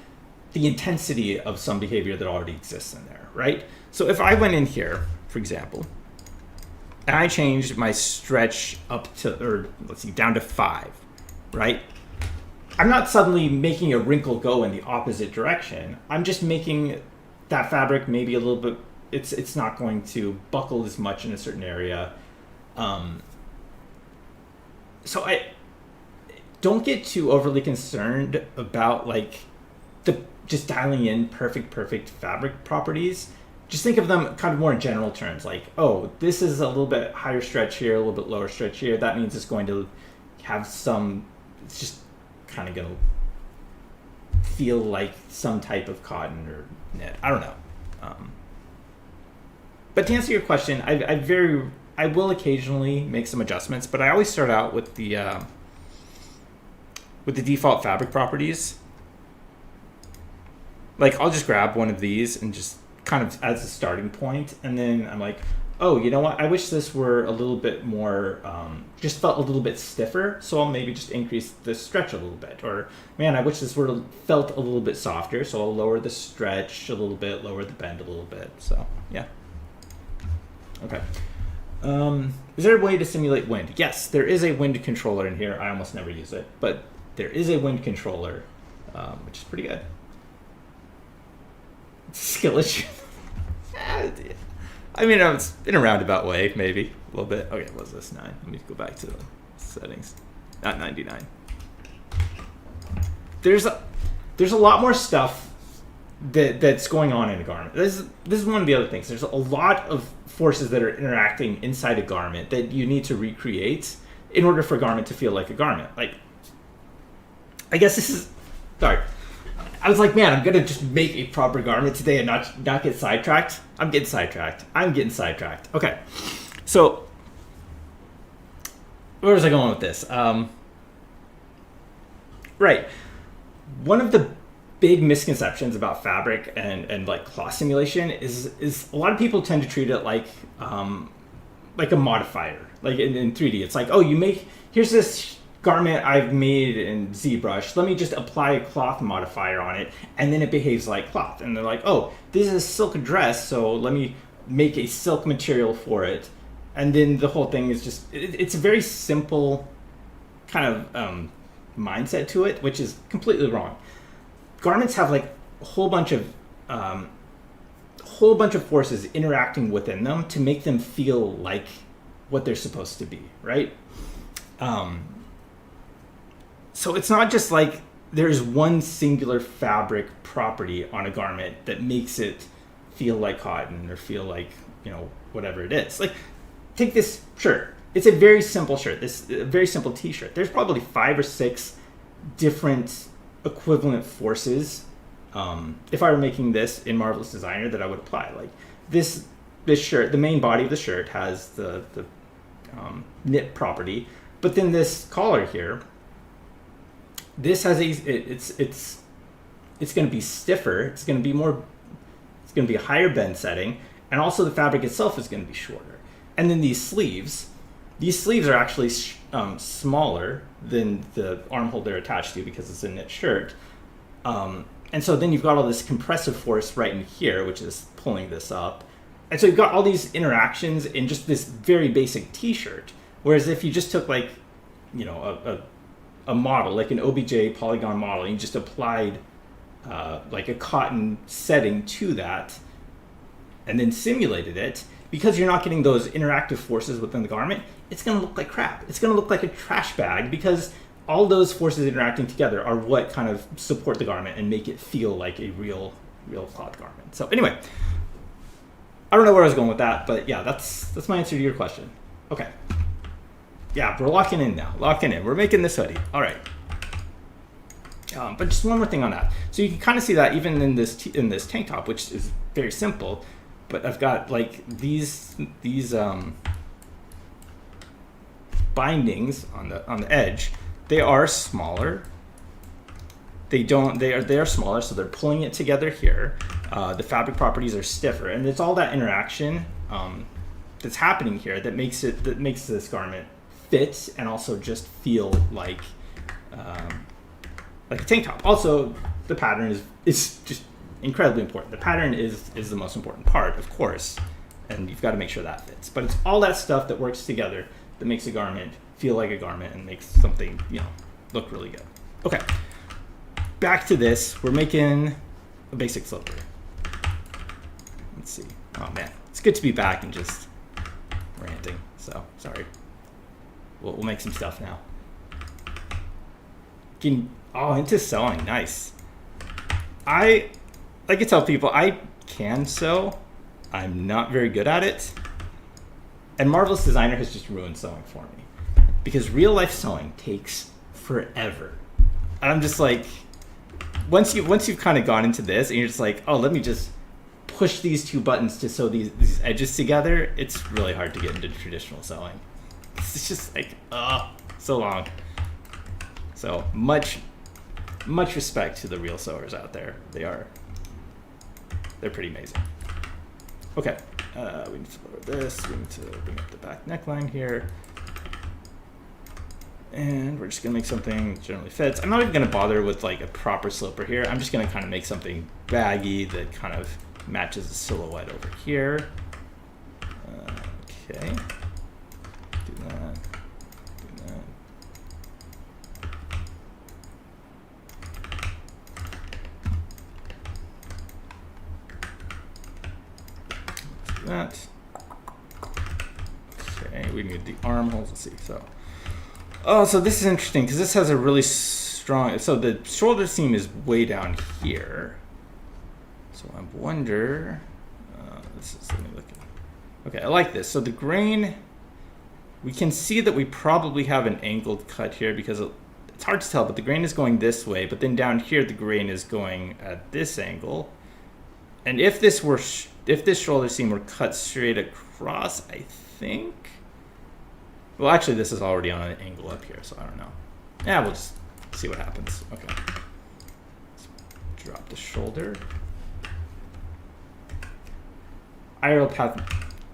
the intensity of some behavior that already exists in there, right? So if I went in here, for example, and I changed my stretch up to, or let's see, down to 5, right? I'm not suddenly making a wrinkle go in the opposite direction. I'm just making that fabric maybe a little bit, it's not going to buckle as much in a certain area. so I don't get too overly concerned about like the just dialing in perfect fabric properties. Just think of them kind of more in general terms, like, oh, this is a little bit higher stretch here, a little bit lower stretch here. That means it's going to have some, it's just kind of going to feel like some type of cotton or knit. I don't know. But to answer your question, I will occasionally make some adjustments, but I always start out with the default fabric properties. Like, I'll just grab one of these and just kind of as a starting point, and then I'm like, oh, you know what? I wish this were a little bit more, just felt a little bit stiffer, so I'll maybe just increase the stretch a little bit. Or, man, I wish this were felt a little bit softer, so I'll lower the stretch a little bit, lower the bend a little bit. So, yeah. Okay. Is there a way to simulate wind? Yes, there is a wind controller in here. I almost never use it, but there is a wind controller, which is pretty good. Skill issue. I mean, it's in a roundabout way, maybe a little bit. Okay, what's this? 9. Let me go back to the settings. Not 99. There's a lot more stuff that's going on in a garment. This is one of the other things. There's a lot of forces that are interacting inside a garment that you need to recreate in order for a garment to feel like a garment. Like, I guess this is, sorry. I was like, man, I'm gonna just make a proper garment today and not get sidetracked. I'm getting sidetracked. Okay, so where was I going with this? Right, one of the big misconceptions about fabric and like cloth simulation is a lot of people tend to treat it like a modifier, like in 3D. It's like, oh, here's this garment I've made in ZBrush. Let me just apply a cloth modifier on it, and then it behaves like cloth. And they're like, oh, this is a silk dress, so let me make a silk material for it. And then the whole thing is just, it's a very simple kind of mindset to it, which is completely wrong. Garments have like a whole bunch of forces interacting within them to make them feel like what they're supposed to be, right? So it's not just like there's one singular fabric property on a garment that makes it feel like cotton or feel like, you know, whatever it is. Like, take this shirt. It's a very simple shirt. This a very simple t-shirt. There's probably 5 or 6 different equivalent forces, if I were making this in Marvelous Designer, that I would apply. Like this shirt, the main body of the shirt has the knit property, but then this collar here, this has it's going to be stiffer. It's going to be a higher bend setting, and also the fabric itself is going to be shorter. And then these sleeves are actually smaller than the armhole they're attached to because it's a knit shirt. And so then you've got all this compressive force right in here, which is pulling this up. And so you've got all these interactions in just this very basic t-shirt. Whereas if you just took like, you know, a model, like an OBJ polygon model, and you just applied like a cotton setting to that and then simulated it, because you're not getting those interactive forces within the garment, it's going to look like crap. It's going to look like a trash bag, because all those forces interacting together are what kind of support the garment and make it feel like a real cloth garment. So anyway, I don't know where I was going with that, but yeah, that's my answer to your question. Okay. Yeah, we're locking in now. Locking in. We're making this hoodie. All right. But just one more thing on that. So you can kind of see that even in this tank top, which is very simple, but I've got like these bindings on the edge. They are smaller. They are smaller, so they're pulling it together here. The fabric properties are stiffer, and it's all that interaction that's happening here that makes this garment fit and also just feel like a tank top. Also, the pattern is just incredibly important. The pattern is the most important part, of course, and you've got to make sure that fits. But it's all that stuff that works together that makes a garment feel like a garment and makes something, you know, look really good. Okay, back to this. We're making a basic slipper. Let's see. Oh man, it's good to be back and just ranting. So sorry. We'll make some stuff now. Oh, into sewing, nice. I like to tell people I can sew. I'm not very good at it. And Marvelous Designer has just ruined sewing for me. Because real life sewing takes forever. And I'm just like, once you've kind of gone into this and you're just like, oh, let me just push these two buttons to sew these edges together, it's really hard to get into traditional sewing. It's just like, so long. So much respect to the real sewers out there. They're pretty amazing. Okay, we need to lower this. We need to bring up the back neckline here. And we're just gonna make something that generally fits. I'm not even gonna bother with like a proper sloper here. I'm just gonna kind of make something baggy that kind of matches the silhouette over here. Okay, do that, do that. Let's do that. Okay, we need the armholes. Let's see. So this is interesting because this has a really strong. So the shoulder seam is way down here. So I wonder. Let me look at. Okay, I like this. So the grain, we can see that we probably have an angled cut here because it's hard to tell, but the grain is going this way. But then down here, the grain is going at this angle. And if this shoulder seam were cut straight across, I think. Well, actually, this is already on an angle up here, so I don't know. Yeah, we'll just see what happens. Okay. Let's drop the shoulder. IRL path,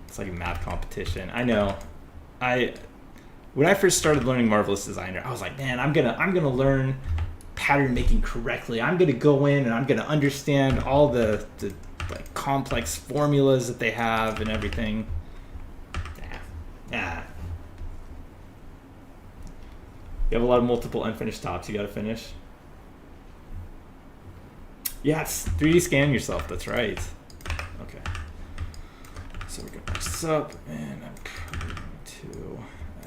it's like a math competition. I know. When I first started learning Marvelous Designer, I was like, man, I'm gonna learn pattern making correctly. I'm gonna go in and I'm gonna understand all the like complex formulas that they have and everything. Yeah. You have a lot of multiple unfinished tops you got to finish. Yeah, it's 3D scan yourself. That's right. Okay. So we're going to match this up, and I'm probably going to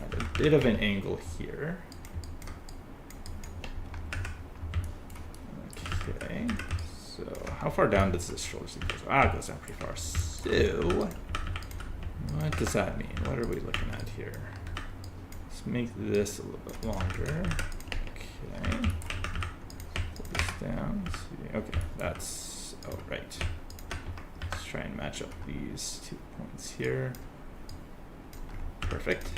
add a bit of an angle here. Okay. So how far down does this shoulder seam go? It goes down pretty far. So what does that mean? What are we looking at here? Let's make this a little bit longer. Okay. Pull this down. Let's see. Okay, that's right. Let's try and match up these 2 points here. Perfect.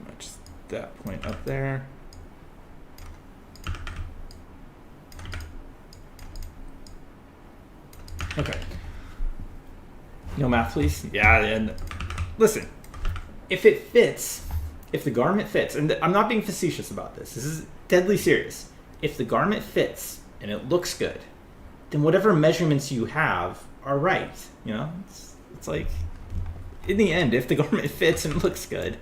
Match that point up there. Okay. No math, please. Yeah, and listen. If it fits, if the garment fits, and I'm not being facetious about this, this is deadly serious. If the garment fits and it looks good, then whatever measurements you have are right. You know, it's like, in the end, if the garment fits and looks good,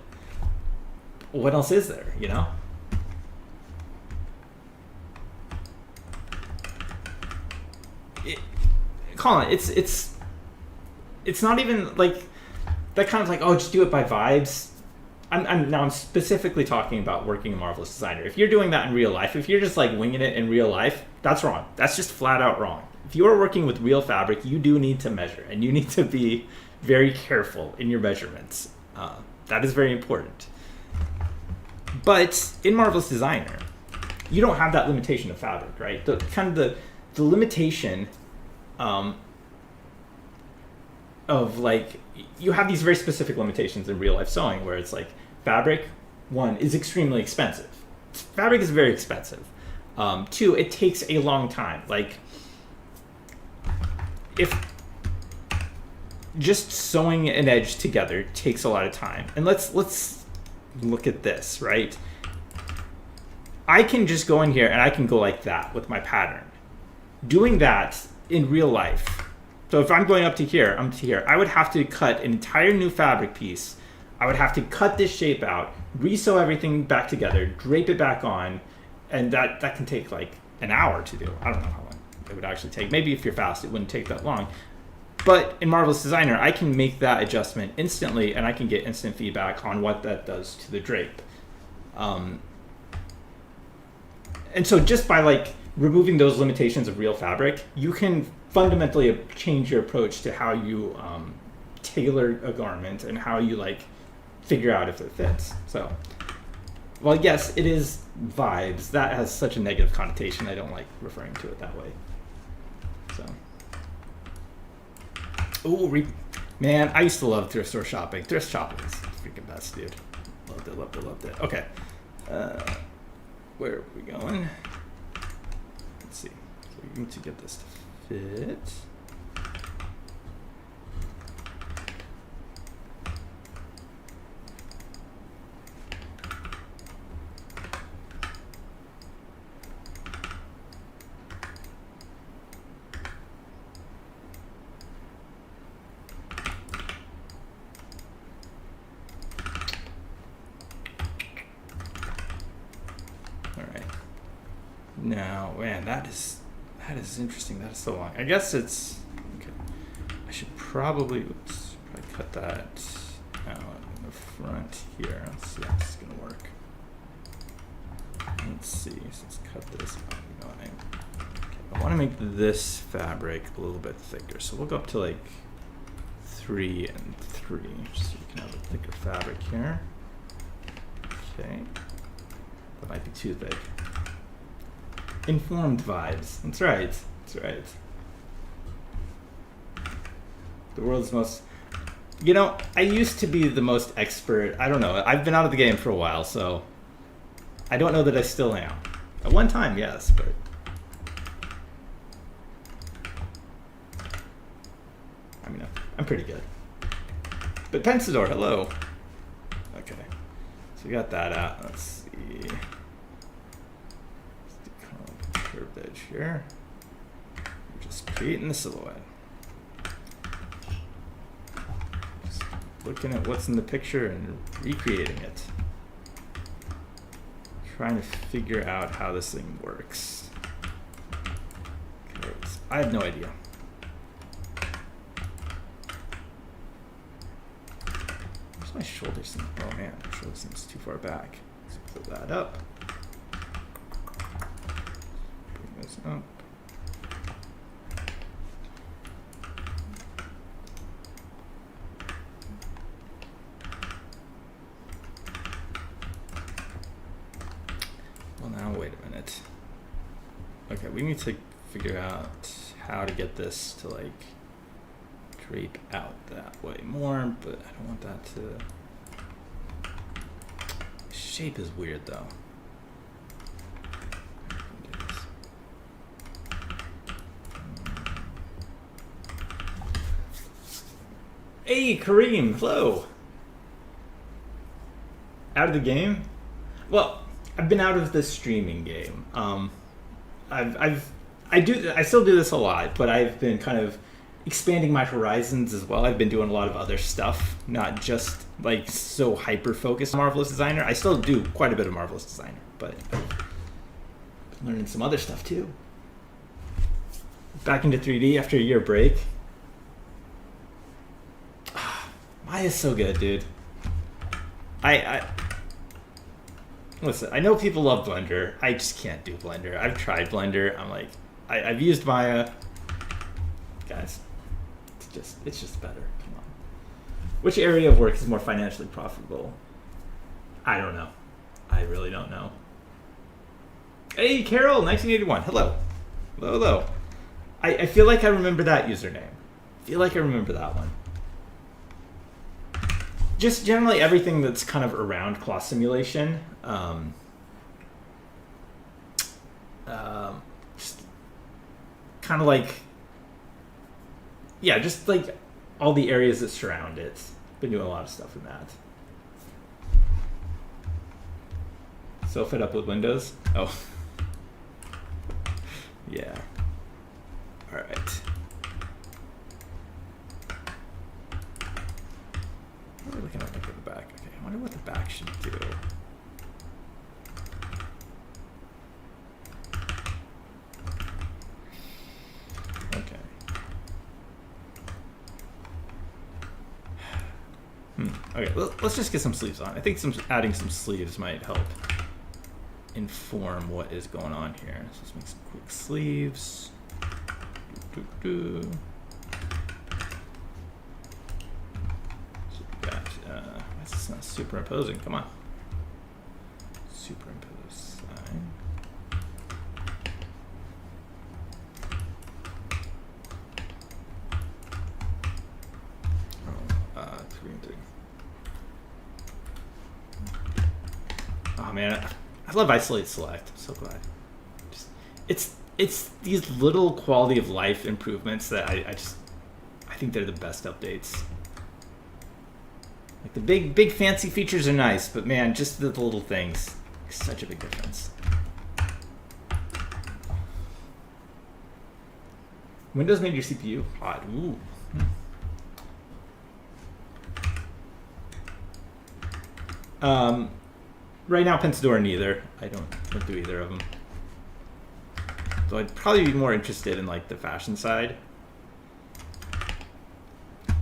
what else is there, you know? Colin, it's not even like that kind of like, oh, just do it by vibes. I'm specifically talking about working in Marvelous Designer. If you're doing that in real life, if you're just like winging it in real life, that's wrong. That's just flat out wrong. If you are working with real fabric, you do need to measure, and you need to be very careful in your measurements. That is very important. But in Marvelous Designer, you don't have that limitation of fabric, right? The limitation of like, you have these very specific limitations in real life sewing where it's like fabric, one, is extremely expensive. Fabric is very expensive. Two, it takes a long time. Like, if just sewing an edge together takes a lot of time. And let's look at this, right? I can just go in here and I can go like that with my pattern. Doing that in real life, so if I'm going up to here, I would have to cut an entire new fabric piece. I would have to cut this shape out, re-sew everything back together, drape it back on, and that can take like an hour to do. I don't know how long it would actually take. Maybe if you're fast, it wouldn't take that long. But in Marvelous Designer, I can make that adjustment instantly, and I can get instant feedback on what that does to the drape. And so just by like removing those limitations of real fabric, you can fundamentally change your approach to how you tailor a garment and how you like figure out if it fits. So, well, yes, it is vibes. That has such a negative connotation. I don't like referring to it that way. So, ooh, man, I used to love thrift store shopping. Thrift shopping is freaking best, dude. Loved it, loved it, loved it. Okay, where are we going? Let's see. So we need to get this to fit. Now, man, that is interesting. That is so long. I guess it's okay. I should probably cut that out in the front here. Let's see how this is gonna work. Let's see. So let's cut this out. Okay, I want to make this fabric a little bit thicker, so we'll go up to like 3 and 3, so you can have a thicker fabric here. Okay, that might be too thick. Informed vibes. That's right. That's right. The world's most... You know, I used to be the most expert. I don't know. I've been out of the game for a while, so... I don't know that I still am. At one time, yes, but... I mean, I'm pretty good. But Pensador, hello. Okay. So we got that out. Let's see... curved edge here. We're just creating the silhouette. Just looking at what's in the picture and recreating it. Trying to figure out how this thing works. Okay, I have no idea. Where's my shoulder seam? Oh man, my shoulder seam's too far back. Let's put that up. Up. Well, now wait a minute. Okay, we need to figure out how to get this to like drape out that way more, but I don't want that to... The shape is weird though. Hey, Kareem, hello. Out of the game? Well, I've been out of the streaming game. I still do this a lot, but I've been kind of expanding my horizons as well. I've been doing a lot of other stuff, not just like so hyper focused on Marvelous Designer. I still do quite a bit of Marvelous Designer, but I've been learning some other stuff too. Back into 3D after a year break. Maya's so good, dude. Listen, I know people love Blender. I just can't do Blender. I've tried Blender. I'm like, I've used Maya. Guys, it's just better. Come on. Which area of work is more financially profitable? I don't know. I really don't know. Hey, Carol, 1981. Hello. Hello, hello. I feel like I remember that username. I feel like I remember that one. Just generally everything that's kind of around claw simulation. Just kind of like, yeah, just like all the areas that surround it. Been doing a lot of stuff in that. So fed up with Windows? Oh. Yeah. All right. What are we looking at the back? Okay, I wonder what the back should do. Okay. Okay, let's just get some sleeves on. I think adding some sleeves might help inform what is going on here. So let's make some quick sleeves. So we got, it's not superimposing, come on. Superimpose sign. Oh, 3 and 3. Oh man, I love isolate select. I'm so glad. It's these little quality of life improvements that I think they're the best updates. Like the big fancy features are nice, but man, just the little things make such a big difference. Windows made your CPU hot. Ooh. Right now, Pensador neither. I don't do either of them. So I'd probably be more interested in like the fashion side.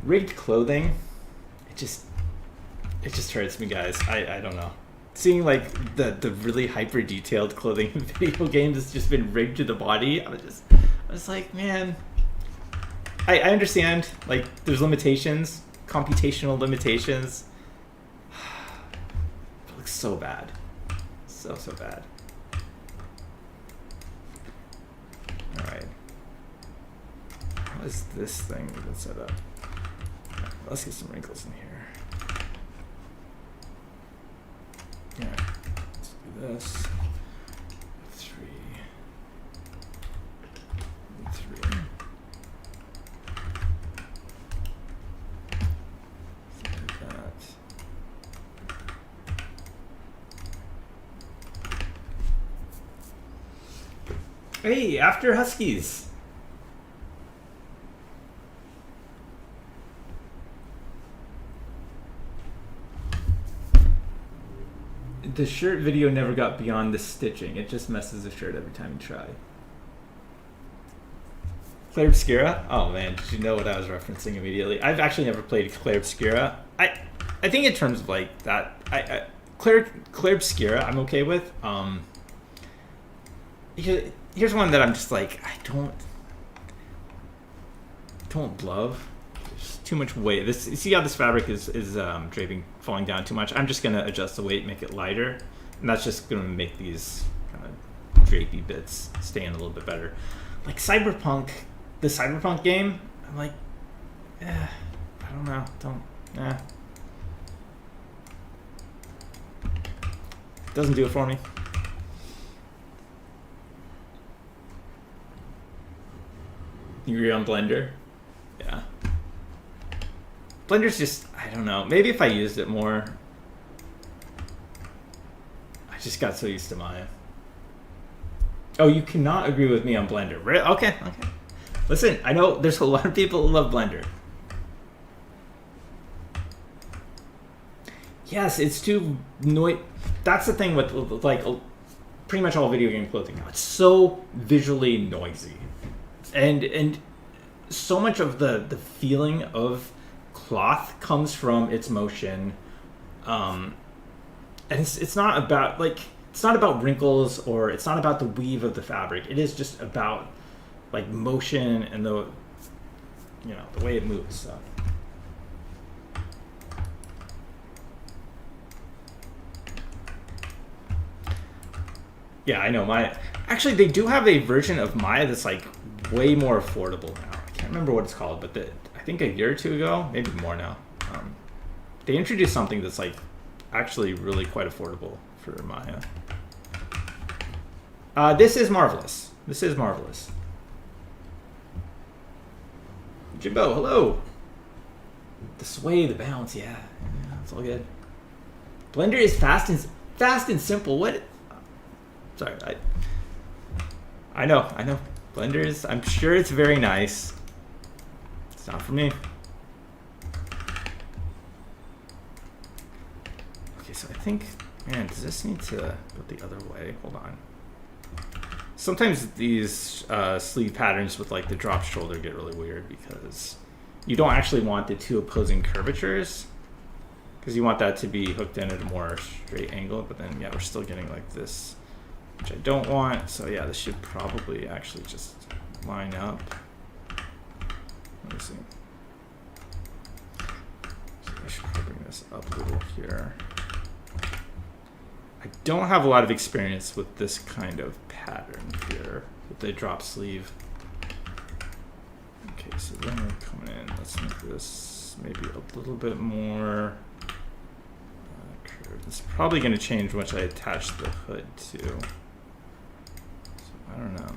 Rigged clothing, it just hurts me, guys. I don't know. Seeing like the really hyper detailed clothing in video games has just been rigged to the body. I was like, man, I understand like there's limitations, computational limitations. It looks so bad, so bad. All right, how is this thing even set up? Let's get some wrinkles in here. Yeah, let's do this. 3 and 3. Something like that. Hey, after Huskies. The shirt video never got beyond the stitching. It just messes the shirt every time you try. Claire Obscura? Oh man, did you know what I was referencing immediately? I've actually never played Claire Obscura. I think in terms of like that, Claire Obscura I'm okay with. Here's one that I'm just like, I don't love. There's too much weight. You see how this fabric is draping, falling down too much? I'm just gonna adjust the weight, make it lighter, and that's just gonna make these kind of drapey bits stay in a little bit better. Like Cyberpunk, the Cyberpunk game, I'm like, I don't know, doesn't do it for me. You agree on Blender? Yeah. Blender's just, I don't know. Maybe if I used it more. I just got so used to Maya. Oh, you cannot agree with me on Blender. Okay. Listen, I know there's a lot of people who love Blender. Yes, it's too that's the thing with like pretty much all video game clothing now. It's so visually noisy. And so much of the feeling of cloth comes from its motion, and it's not about wrinkles, or it's not about the weave of the fabric. It is just about like motion and the way it moves. So. Yeah, I know. Actually, they do have a version of Maya that's like way more affordable now. I can't remember what it's called, but I think a year or two ago, maybe more now, they introduced something that's like actually really quite affordable for Maya. This is marvelous. Jimbo, hello. The sway, the bounce, yeah, it's all good. Blender is fast and simple. What? Sorry, I know. Blender is, I'm sure it's very nice. It's not for me. Okay, so I think, man, does this need to go the other way? Hold on. Sometimes these sleeve patterns with like the drop shoulder get really weird because you don't actually want the two opposing curvatures, because you want that to be hooked in at a more straight angle, but then yeah, we're still getting like this which I don't want. So yeah, this should probably actually just line up. Let me see. So I should probably bring this up a little here. I don't have a lot of experience with this kind of pattern here with the drop sleeve. Okay, so then we're coming in. Let's make this maybe a little bit more curved. It's probably going to change once I attach the hood to. So I don't know.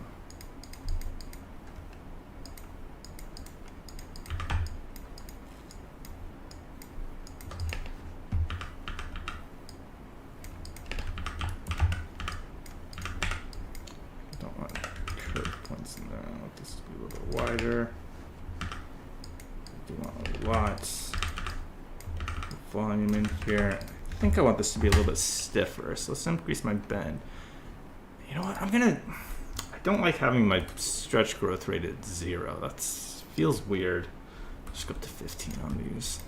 Wider. I do want a lot of volume in here. I think I want this to be a little bit stiffer, so let's increase my bend. You know what? I don't like having my stretch growth rate at 0. That feels weird. Let's go up to 15 on these.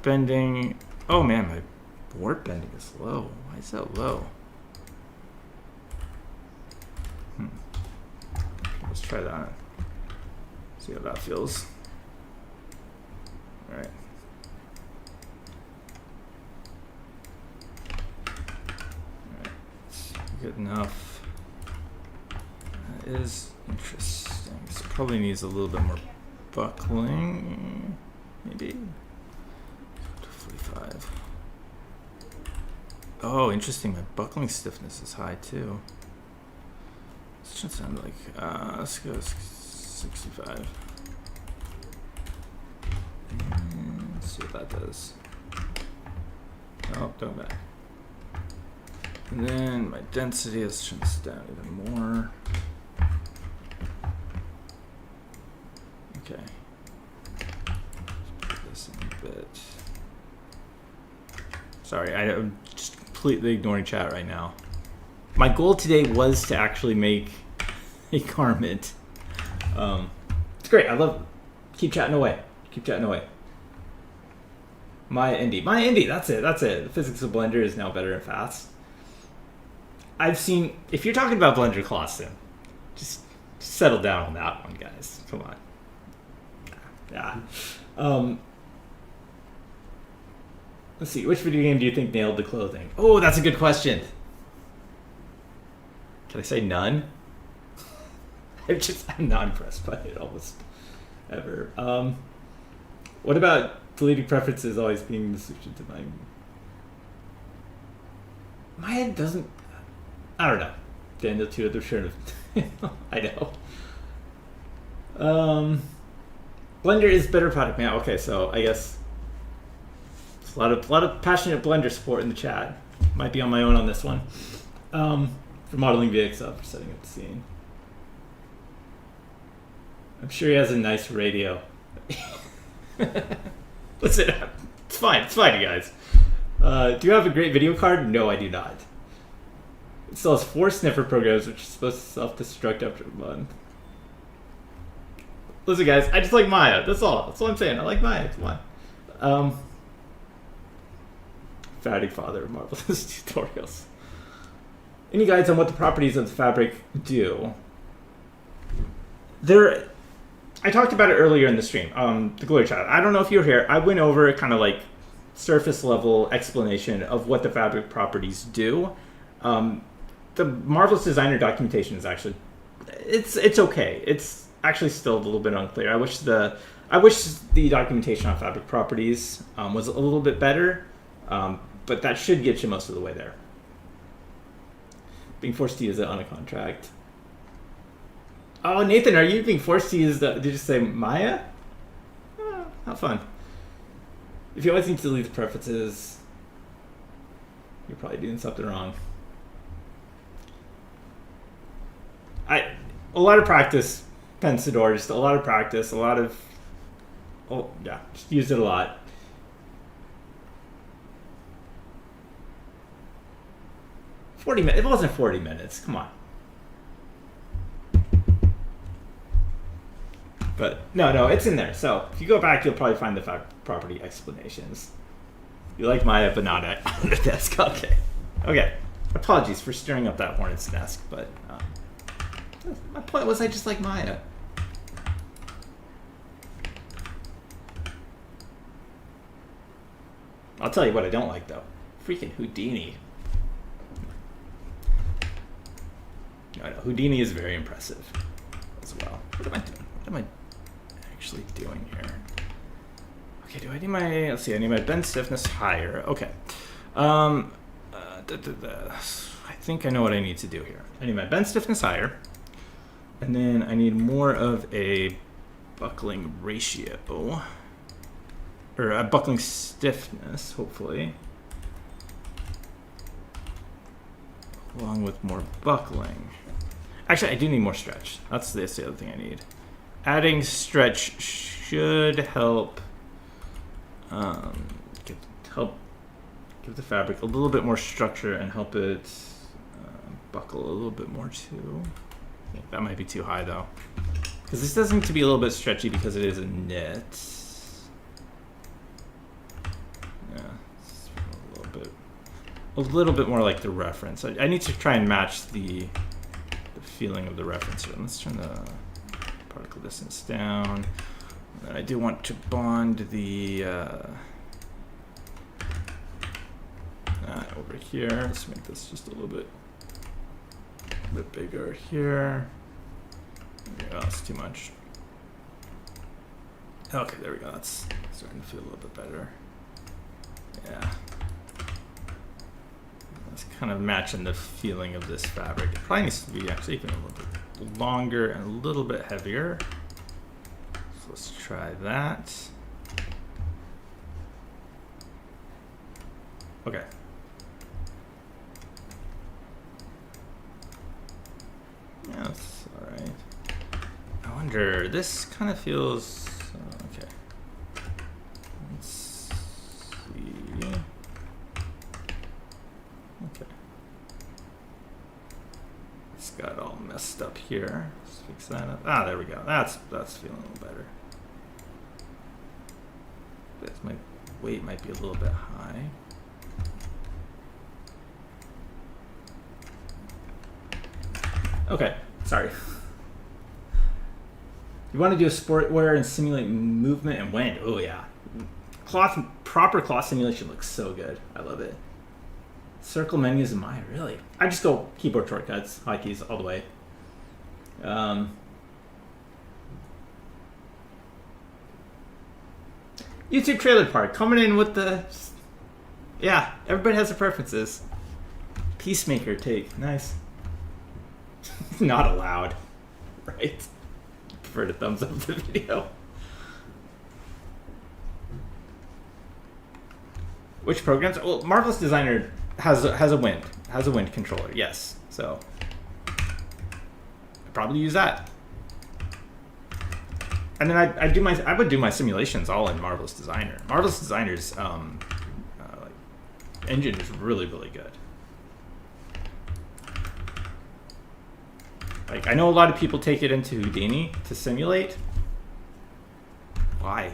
Bending. Oh man, my warp bending is low. Why is that low? Let's try that. See how that feels. All right. All right. Good enough. That is interesting. This probably needs a little bit more buckling. Maybe. 45. Oh, interesting. My buckling stiffness is high too. Should sound like, let's go 65. Let's see what that does. Oh, don't back. And then my density, let's trim this down even more. Okay. Let's put this in a bit. Sorry, I'm just completely ignoring chat right now. My goal today was to actually make a garment. It's great. I love. Keep chatting away. Keep chatting away. Maya Indy. That's it. The physics of Blender is now better and fast. I've seen. If you're talking about Blender Colossum, just settle down on that one, guys. Come on. Yeah. Let's see. Which video game do you think nailed the clothing? Oh, that's a good question. Can I say none? I'm not impressed by it almost ever. What about deleting preferences always being the solution to my head doesn't. I don't know. Daniel too at the shirt of I know. Blender is better product now. Okay, so I guess there's a lot of passionate Blender support in the chat. Might be on my own on this one. For modeling VXL, for setting up the scene. I'm sure he has a nice radio. Listen, it's fine, you guys. Do you have a great video card? No, I do not. It still has 4 sniffer programs, which are supposed to self-destruct after a month. Listen, guys, I just like Maya. That's all. That's all I'm saying. I like Maya. Come on. Founding father of marvelous tutorials. Any guides on what the properties of the fabric do? I talked about it earlier in the stream, the Glory chat. I don't know if you were here. I went over kind of like surface level explanation of what the fabric properties do. The Marvelous Designer documentation is actually, it's okay. It's actually still a little bit unclear. I wish the documentation on fabric properties was a little bit better, but that should get you most of the way there. Being forced to use it on a contract. Oh, Nathan, are you being forced to use did you say Maya? Oh, how fun. If you always need to delete the preferences, you're probably doing something wrong. A lot of practice, Pensador, just a lot of practice, just use it a lot. It wasn't 40 minutes. Come on. But no, it's in there. So if you go back, you'll probably find the fact property explanations. You like Maya, but not on the desk. Okay. Apologies for stirring up that hornet's nest, but my point was I just like Maya. I'll tell you what I don't like though. Freaking Houdini. No, Houdini is very impressive as well. What am I doing? What am I actually doing here? Okay, do I need my, let's see, I need my bend stiffness higher. Okay. I think I know what I need to do here. I need my bend stiffness higher. And then I need more of a buckling ratio. Or a buckling stiffness, hopefully. Along with more buckling. Actually, I do need more stretch. That's the other thing I need. Adding stretch should help give the fabric a little bit more structure and help it buckle a little bit more too. I think that might be too high though, because this does need to be a little bit stretchy because it is a knit. Yeah, it's a little bit more like the reference. I need to try and match the feeling of the reference here. Let's turn the particle distance down. And I do want to bond the over here. Let's make this just a little bit bigger here. Oh, that's too much. Okay, there we go. That's starting to feel a little bit better. Yeah. That's kind of matching the feeling of this fabric. It probably needs to be actually even a little bit longer and a little bit heavier. So let's try that. Okay. Yeah, that's all right. I wonder, this kind of feels, okay. Let's see. Okay. It's got all messed up here. Let's fix that up. Ah, there we go. That's feeling a little better. My weight might be a little bit high. Okay, sorry. You want to do a sportwear and simulate movement and wind. Oh yeah. Proper cloth simulation looks so good. I love it. Circle menus in Maya, really? I just go keyboard shortcuts, hotkeys all the way. YouTube Trailer Park coming in with the, yeah, everybody has their preferences. Peacemaker take, nice. Not allowed, right? Prefer to thumbs up the video. Which programs? Well, Marvelous Designer has a wind controller. Yes, so I probably use that. And then I would do my simulations all in Marvelous Designer. Marvelous Designer's like, engine is really good. Like, I know a lot of people take it into Houdini to simulate. Why?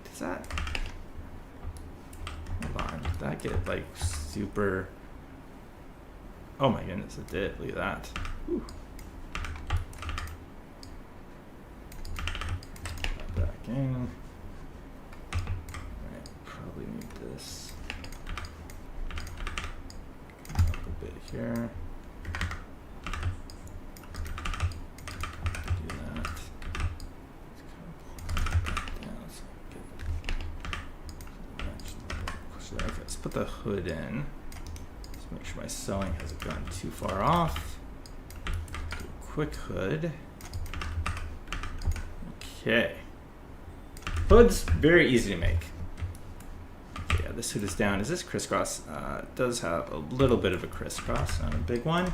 Does that? Hold on. Did that get like super? Oh my goodness, it did. Look at that. Whew. Back in. Probably need this up a bit here. Do that. Okay, let's put the hood in. Let's make sure my sewing hasn't gone too far off. Do a quick hood. Okay. Hood's very easy to make. Yeah, this hood is down. Is this crisscross? It does have a little bit of a crisscross, not a big one.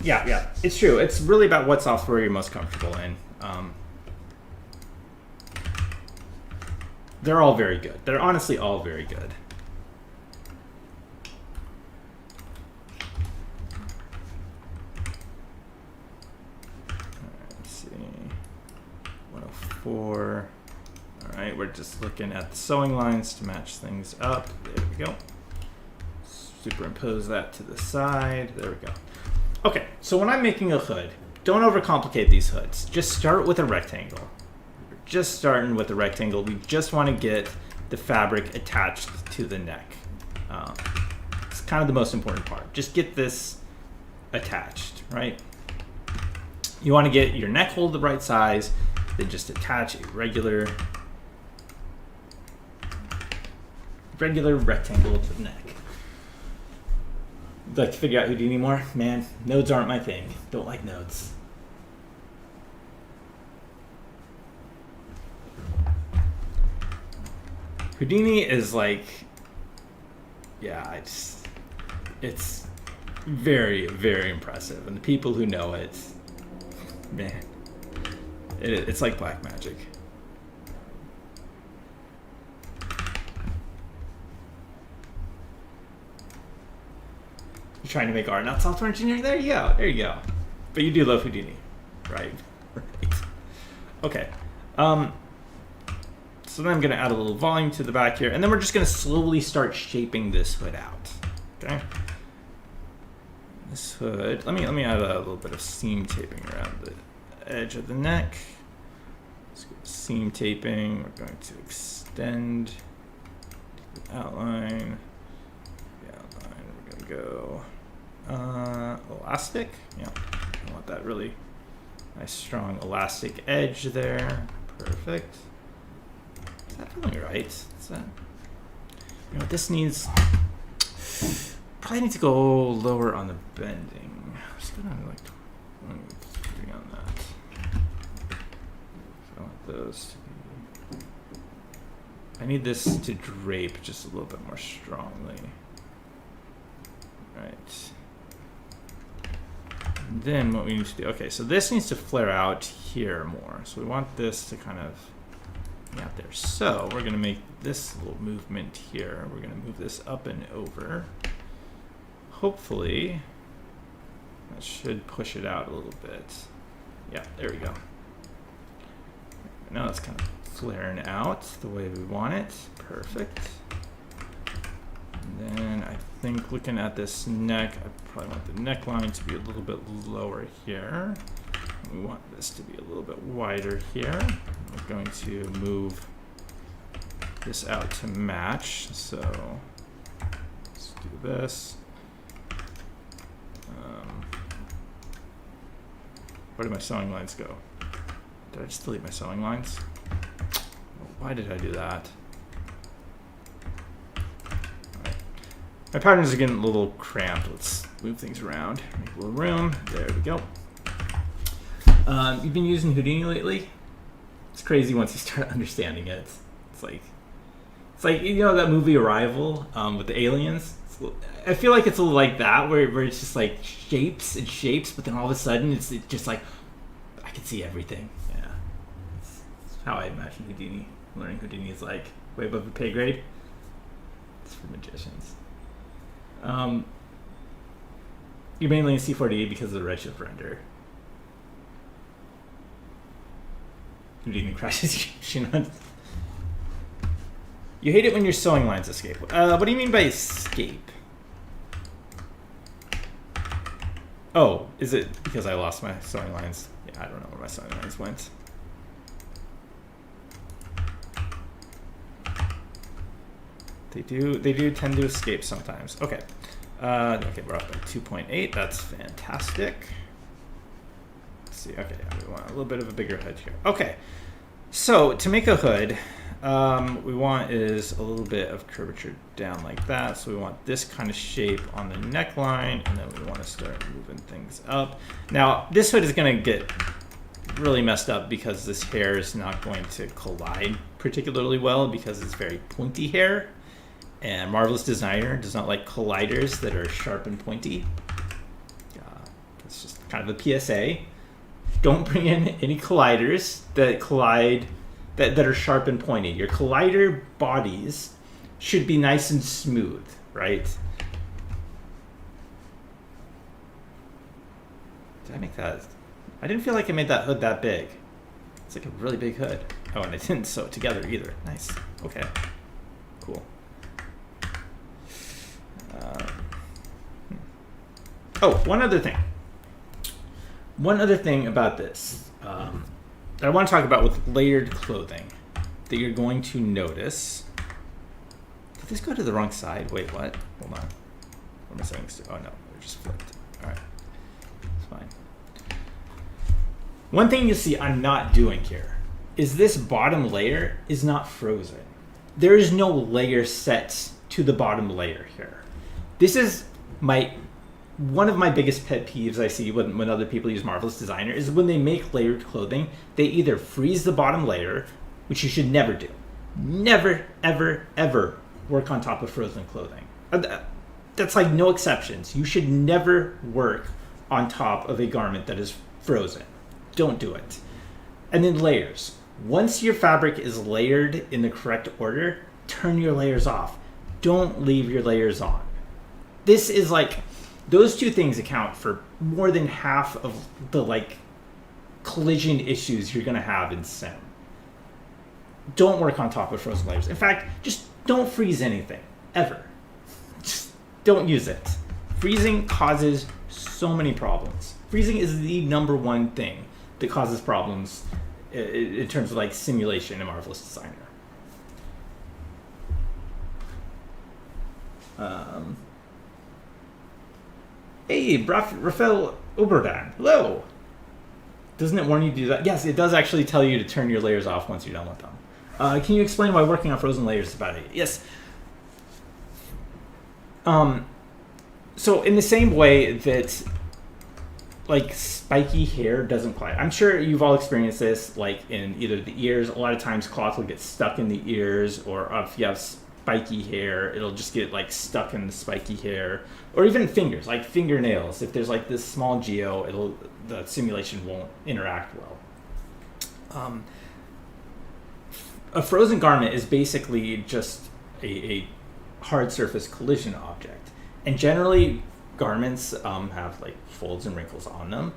Yeah, it's true. It's really about what software you're most comfortable in. They're all very good. They're honestly all very good. Let's see. What 4. All right, we're just looking at the sewing lines to match things up. There we go. Superimpose that to the side. There we go. Okay, so when I'm making a hood, don't overcomplicate these hoods. Just start with a rectangle. We're just starting with a rectangle. We just want to get the fabric attached to the neck. It's kind of the most important part. Just get this attached, right? You want to get your neck hole the right size, then just attach a regular rectangle to the neck. Would you like to figure out Houdini more? Man, nodes aren't my thing. Don't like nodes. Houdini is like, yeah, it's very, very impressive. And the people who know it, man, it's like black magic. You're trying to make art, not software engineering? There you go. There you go. But you do love Houdini, right? Right. Okay. So then I'm going to add a little volume to the back here, and then we're just going to slowly start shaping this hood out. Okay. This hood. Let me add a little bit of seam taping around the edge of the neck. Let's go seam taping. We're going to extend the outline. The outline. We're going to go elastic. Yeah, I want that really nice, strong, elastic edge there. Perfect. Is that feeling right? Is that? You know, this needs. Probably need to go lower on the bending. I'm just gonna like 23 on that. I want those to be. I need this to drape just a little bit more strongly. Right. And then what we need to do. Okay, so this needs to flare out here more. So we want this to kind of be out there. So we're gonna make this little movement here. We're gonna move this up and over. Hopefully, that should push it out a little bit. Yeah, there we go. Now it's kind of flaring out the way we want it. Perfect. And then I think looking at this neck, I probably want the neckline to be a little bit lower here. We want this to be a little bit wider here. We're going to move this out to match. So let's do this. Where did my sewing lines go? Did I just delete my sewing lines? Why did I do that? Right. My patterns are getting a little cramped. Let's move things around, make a little room. There we go. You've been using Houdini lately? It's crazy once you start understanding it. It's like you know that movie Arrival with the aliens. I feel like it's a little like that, where it's just like shapes and shapes, but then all of a sudden it's just like I can see everything. Yeah, it's how I imagine Houdini. Learning Houdini is like way above the pay grade. It's for magicians. You're mainly in C4D because of the Redshift render. Houdini crashes. You hate it when your sewing lines escape. What do you mean by escape? Oh, is it because I lost my sewing lines? Yeah, I don't know where my sewing lines went. They do tend to escape sometimes. Okay. Okay, we're up at 2.8. That's fantastic. Let's see. Okay, we want a little bit of a bigger hood here. Okay. So to make a hood, what we want is a little bit of curvature down like that. So we want this kind of shape on the neckline, and then we want to start moving things up. Now, this hood is going to get really messed up because this hair is not going to collide particularly well because it's very pointy hair. And Marvelous Designer does not like colliders that are sharp and pointy. That's just kind of a PSA. Don't bring in any colliders that collide that are sharp and pointy. Your collider bodies should be nice and smooth, right? Did I make that? I didn't feel like I made that hood that big. It's like a really big hood. Oh, and I didn't sew it together either. Nice. Okay. Cool. Oh, one other thing. One other thing about this that I want to talk about with layered clothing that you're going to notice. Did this go to the wrong side? Wait, what? Hold on. What am I saying? Oh, no. They're just flipped. All right. It's fine. One thing you see I'm not doing here is this bottom layer is not frozen. There is no layer set to the bottom layer here. This is one of my biggest pet peeves I see when other people use Marvelous Designer is when they make layered clothing, they either freeze the bottom layer, which you should never do. Never, ever, ever work on top of frozen clothing. That's like no exceptions. You should never work on top of a garment that is frozen. Don't do it. And then layers. Once your fabric is layered in the correct order, turn your layers off. Don't leave your layers on. This is like, those two things account for more than half of the like collision issues you're gonna have in Sim. Don't work on top of frozen layers. In fact, just don't freeze anything, ever. Just don't use it. Freezing causes so many problems. Freezing is the #1 thing that causes problems in terms of like simulation in Marvelous Designer. Hey, Rafael Oberdan. Hello. Doesn't it warn you to do that? Yes, it does actually tell you to turn your layers off once you're done with them. Can you explain why working on frozen layers is a bad idea? Yes. So in the same way that like spiky hair doesn't collide. I'm sure you've all experienced this, like in either the ears. A lot of times cloth will get stuck in the ears, or if you have spiky hair, it'll just get like stuck in the spiky hair, or even fingers, like fingernails. If there's like this small geo, the simulation won't interact well. A frozen garment is basically just a hard surface collision object, and generally garments have like folds and wrinkles on them,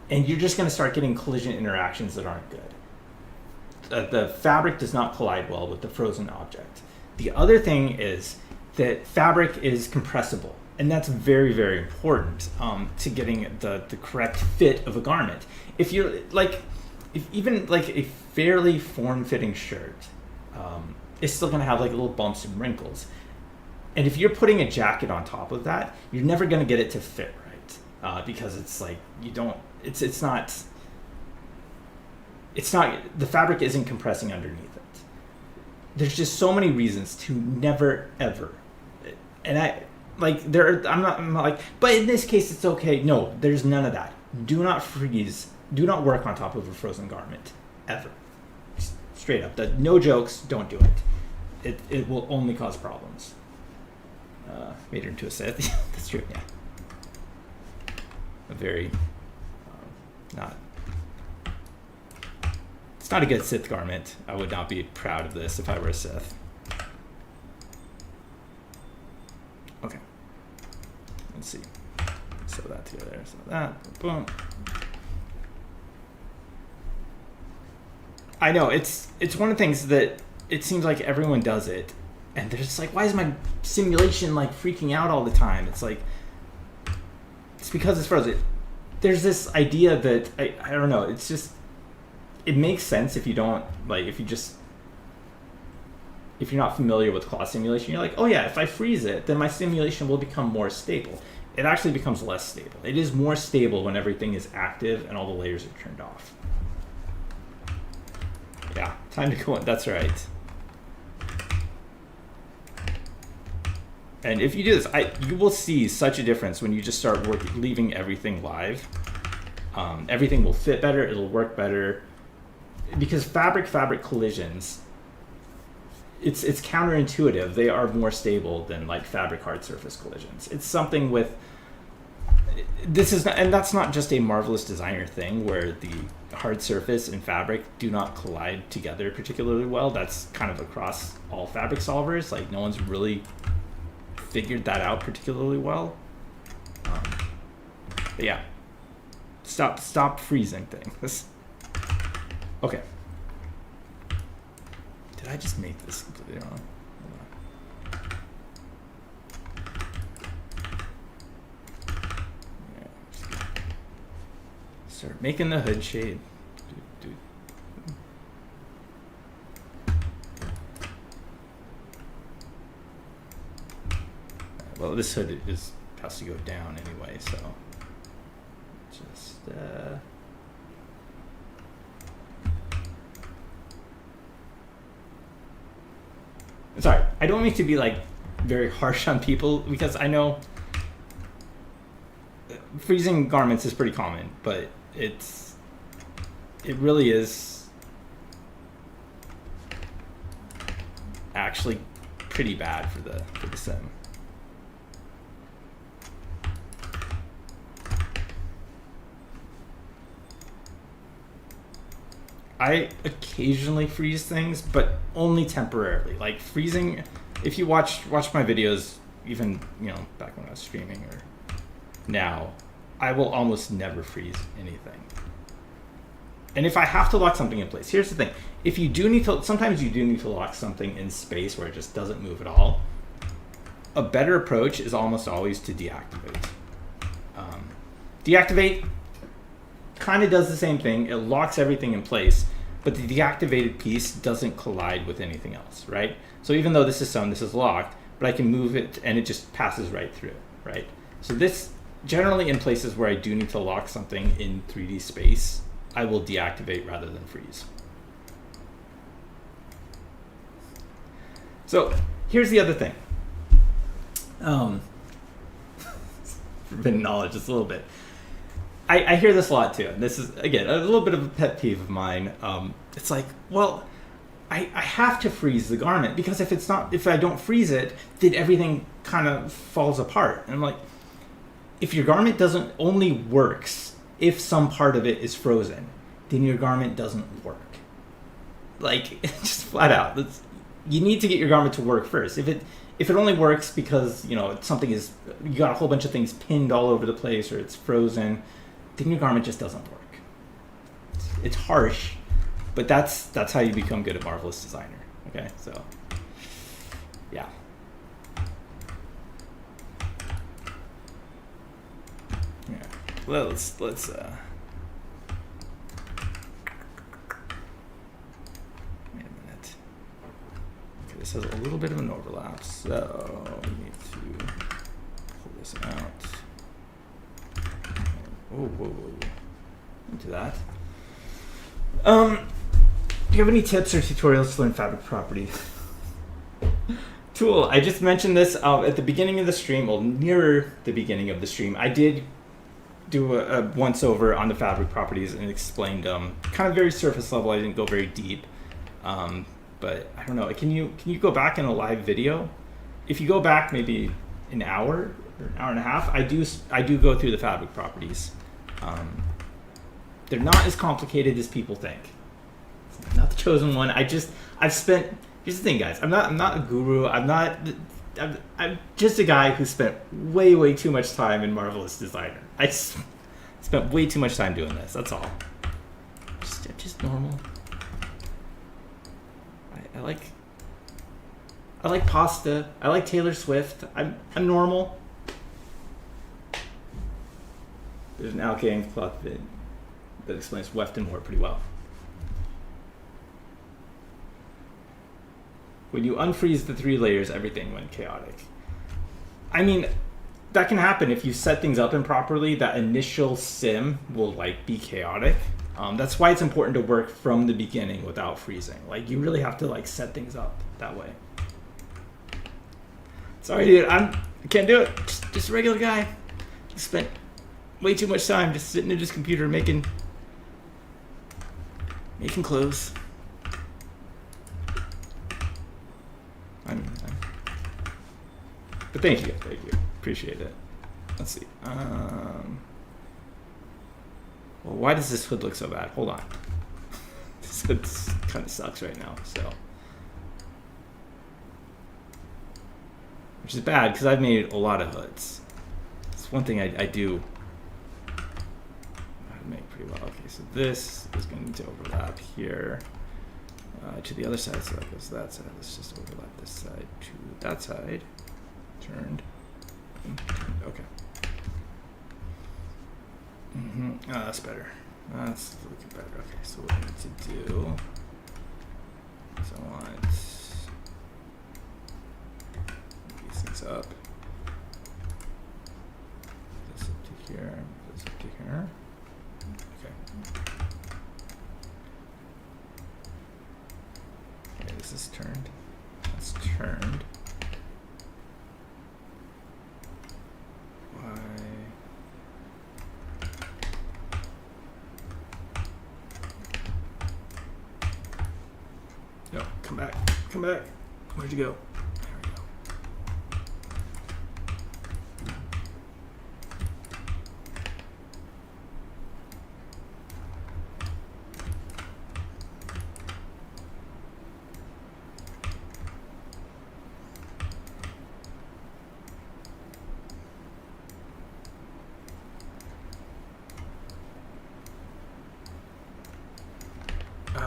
and you're just going to start getting collision interactions that aren't good. The fabric does not collide well with the frozen object. The other thing is that fabric is compressible, and that's very, very important to getting the correct fit of a garment. If even like a fairly form-fitting shirt is still going to have like little bumps and wrinkles. And if you're putting a jacket on top of that, you're never going to get it to fit right, because it's like it's not the fabric isn't compressing underneath it. There's just so many reasons to never ever, and I'm not like, but in this case it's okay. No, there's none of that. Do not freeze. Do not work on top of a frozen garment ever. Straight up, no jokes. Don't do it. It will only cause problems. Made her into a Sith. That's true. Yeah. A very not. It's not a good Sith garment. I would not be proud of this if I were a Sith. Okay. Let's see. Sew that together. So that. Boom. I know it's one of the things that it seems like everyone does it. And they're just like, why is my simulation like freaking out all the time? It's like, it's because it's frozen. There's this idea that, I don't know, it's just, it makes sense if you don't, like, if you're not familiar with cloth simulation, you're like, oh yeah, if I freeze it, then my simulation will become more stable. It actually becomes less stable. It is more stable when everything is active and all the layers are turned off. Yeah, time to go on. That's right. And if you do this, you will see such a difference when you just start leaving everything live. Everything will fit better. It'll work better. Because fabric collisions, it's counterintuitive. They are more stable than like fabric hard surface collisions. It's something with and that's not just a Marvelous Designer thing where the hard surface and fabric do not collide together particularly well. That's kind of across all fabric solvers. Like no one's really figured that out particularly well. But yeah, stop freezing things. Okay. Did I just make this completely wrong? Hold on. Yeah, start making the hood shade. Dude. Well, this hood has to go down anyway, so just sorry, I don't mean to be like very harsh on people, because I know freezing garments is pretty common, but it really is actually pretty bad for the sim. I occasionally freeze things, but only temporarily. Like freezing, if you watch my videos, even back when I was streaming or now, I will almost never freeze anything. And if I have to lock something in place, here's the thing: if you do need to, sometimes you do need to lock something in space where it just doesn't move at all. A better approach is almost always to deactivate. Deactivate kind of does the same thing. It locks everything in place, but the deactivated piece doesn't collide with anything else, right? So even though this is locked, but I can move it and it just passes right through, right? So this, generally in places where I do need to lock something in 3D space, I will deactivate rather than freeze. So here's the other thing. Forbidden knowledge, just a little bit. I hear this a lot too, and this is, again, a little bit of a pet peeve of mine. It's like, well, I have to freeze the garment, because if I don't freeze it, then everything kind of falls apart. And I'm like, if your garment only works if some part of it is frozen, then your garment doesn't work. Like, just flat out. You need to get your garment to work first. If it only works because you got a whole bunch of things pinned all over the place, or it's frozen, then your garment just doesn't work. It's harsh, but that's how you become good at Marvelous Designer. Okay, so yeah. Yeah. Well, let's wait a minute. Okay, this has a little bit of an overlap, so we need to pull this out. Whoa. Into that. Do you have any tips or tutorials to learn fabric properties? Tool. I just mentioned this at the beginning of the stream, well, nearer the beginning of the stream. I did do a once over on the fabric properties and explained kind of very surface level. I didn't go very deep, but I don't know. Can you go back in a live video? If you go back maybe an hour or an hour and a half, I do go through the fabric properties. They're not as complicated as people think. It's not the chosen one. Here's the thing, guys. I'm not a guru. I'm just a guy who spent way too much time in Marvelous Designer. I spent way too much time doing this. That's all. Just normal. I like pasta. I like Taylor Swift. I'm normal. There's an Alkane cloth vid that explains Weft and Moore pretty well. When you unfreeze the 3 layers, everything went chaotic. I mean, that can happen if you set things up improperly. That initial sim will be chaotic. That's why it's important to work from the beginning without freezing. You really have to set things up that way. Sorry, dude. I can't do it. Just a regular guy. Spent way too much time just sitting at his computer making clothes. But thank you, appreciate it. Let's see. Well, why does this hood look so bad? Hold on. This hood kind of sucks right now. So, which is bad because I've made a lot of hoods. It's one thing I do make pretty well. Okay, so this is going to need to overlap here to the other side, so that goes to that side. Let's just overlap this side to that side. Turned. Okay. That's better. That's looking better. Okay, so what I need to do is I want these things up. This up to here. This up to here. Okay. Okay, this is turned. That's turned. Why? No, come back. Come back. Where'd you go? There we go.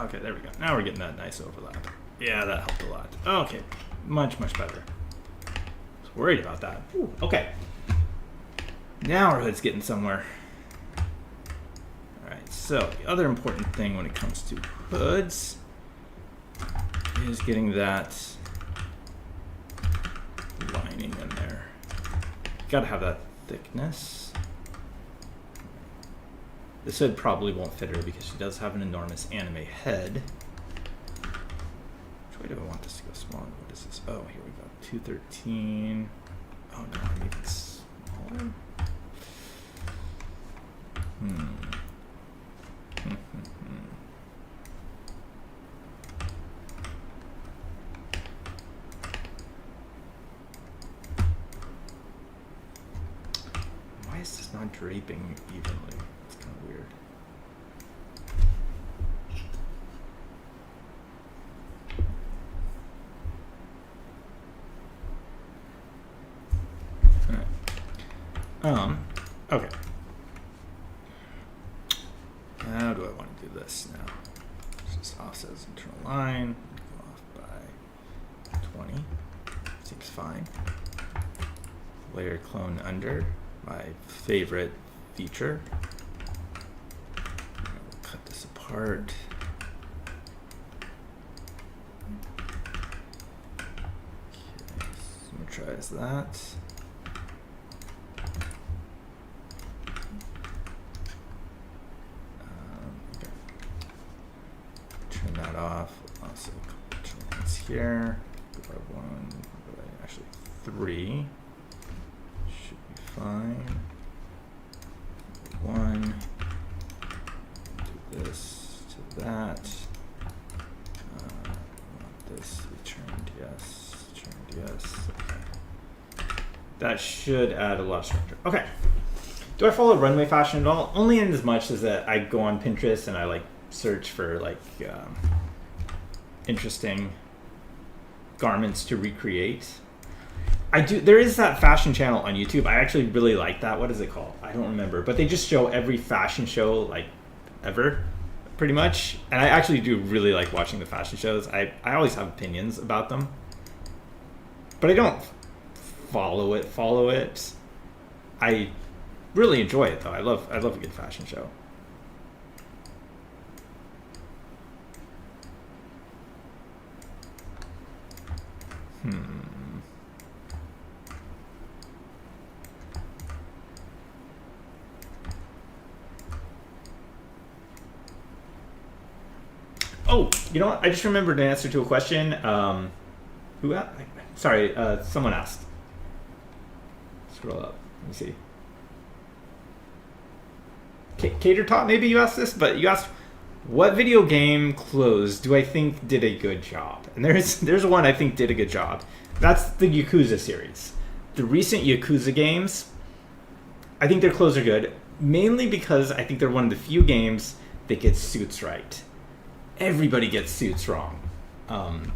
Okay, there we go. Now we're getting that nice overlap. Yeah, that helped a lot. Okay, much better. I was worried about that. Ooh, okay. Now our hood's getting somewhere. Alright, so the other important thing when it comes to hoods is getting that lining in there. Gotta have that thickness. This hood probably won't fit her because she does have an enormous anime head. Which way do I want this to go smaller? What is this? Oh, here we go. 213. Oh no, I need it smaller. Why is this not draping evenly? It's kind of weird. Okay. How do I want to do this now? Just offset this internal line, go off by 20. Seems fine. Layer clone under, my favorite feature. We'll cut this apart. Okay, symmetrize that. Off. Also, a couple joints here. Go by one, go by actually 3. Should be fine. One. Do this to that. Want this to be turned yes. Turned yes. Okay. That should add a lot of structure. Okay. Do I follow runway fashion at all? Only in as much as that I go on Pinterest and I like search for like interesting garments to recreate. I do. There is that fashion channel on YouTube. I actually really like that. What is it called? I don't remember. But they just show every fashion show like ever, pretty much. And I actually do really like watching the fashion shows. I always have opinions about them, but I don't follow it. I really enjoy it though. I love a good fashion show. Oh, you know what? I just remembered an answer to a question. Who asked? Sorry, someone asked. Scroll up. Let me see. Cater Top, maybe you asked this, but you asked, what video game close do I think did a good job? And there's one I think did a good job. That's the Yakuza series. The recent Yakuza games, I think their close are good, mainly because I think they're one of the few games that get suits right. Everybody gets suits wrong. And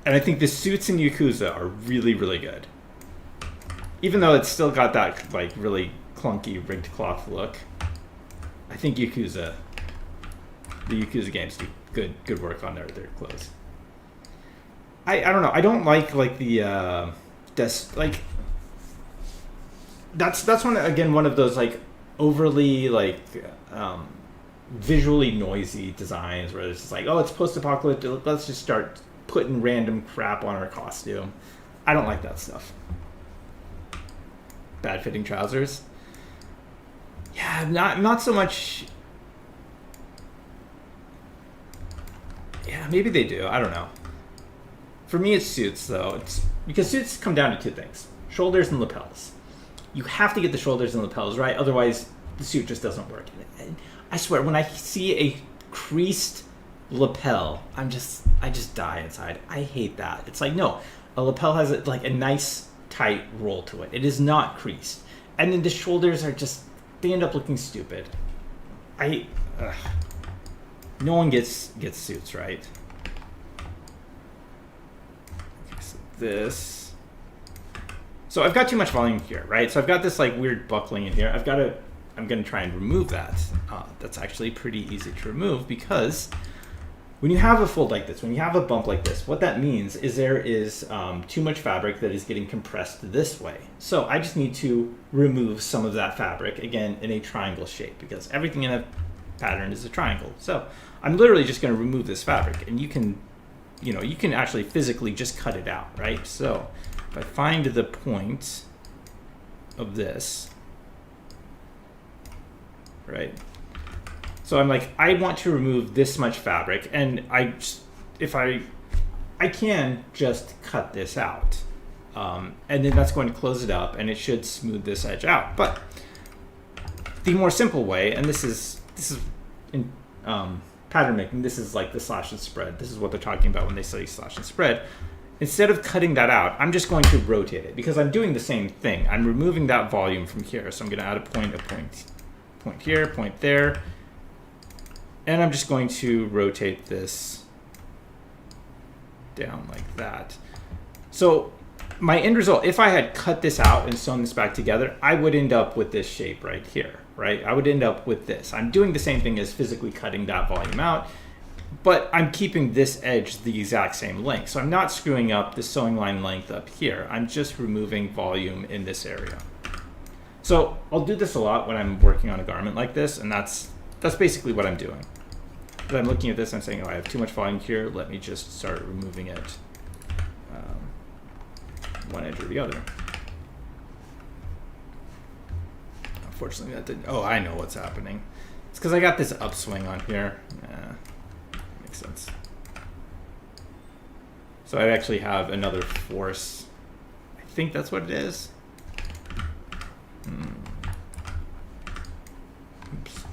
I think the suits in Yakuza are really, really good. Even though it's still got that like really clunky rigged cloth look. I think Yakuza, the Yakuza games do good work on their clothes. I don't know. I don't like the that's one of those like overly like visually noisy designs where it's just like, oh, it's post-apocalyptic, let's just start putting random crap on our costume. I don't like that stuff. Bad fitting trousers. Yeah, not so much. Yeah, maybe they do. I don't know. For me, it's suits though. It's because suits come down to two things: shoulders and lapels. You have to get the shoulders and lapels right, otherwise the suit just doesn't work. And I swear, when I see a creased lapel, I just die inside. I hate that. It's like, no, a lapel has a nice tight roll to it. It is not creased, and then the shoulders are just, they end up looking stupid. No one gets suits right. Okay, so this. So I've got too much volume here, right? So I've got this like weird buckling in here. I'm gonna try and remove that. That's actually pretty easy to remove, because when you have a fold like this, when you have a bump like this, what that means is there is too much fabric that is getting compressed this way. So I just need to remove some of that fabric, again, in a triangle shape, because everything in a pattern is a triangle. So I'm literally just gonna remove this fabric, and you can actually physically just cut it out, right? So if I find the point of this, right? So I'm like, I want to remove this much fabric, and I can just cut this out, and then that's going to close it up, and it should smooth this edge out. But the more simple way, and this is in pattern making, this is like the slash and spread. This is what they're talking about when they say slash and spread. Instead of cutting that out, I'm just going to rotate it, because I'm doing the same thing. I'm removing that volume from here. So I'm going to add a point here, point there. And I'm just going to rotate this down like that. So my end result, if I had cut this out and sewn this back together, I would end up with this shape right here, right? I would end up with this. I'm doing the same thing as physically cutting that volume out, but I'm keeping this edge the exact same length. So I'm not screwing up the sewing line length up here. I'm just removing volume in this area. So I'll do this a lot when I'm working on a garment like this, and that's basically what I'm doing. But I'm looking at this, I'm saying, oh, I have too much volume here. Let me just start removing it, one edge or the other. Unfortunately, that didn't. Oh, I know what's happening. It's because I got this upswing on here. Makes sense. So I actually have another force. I think that's what it is. Oops.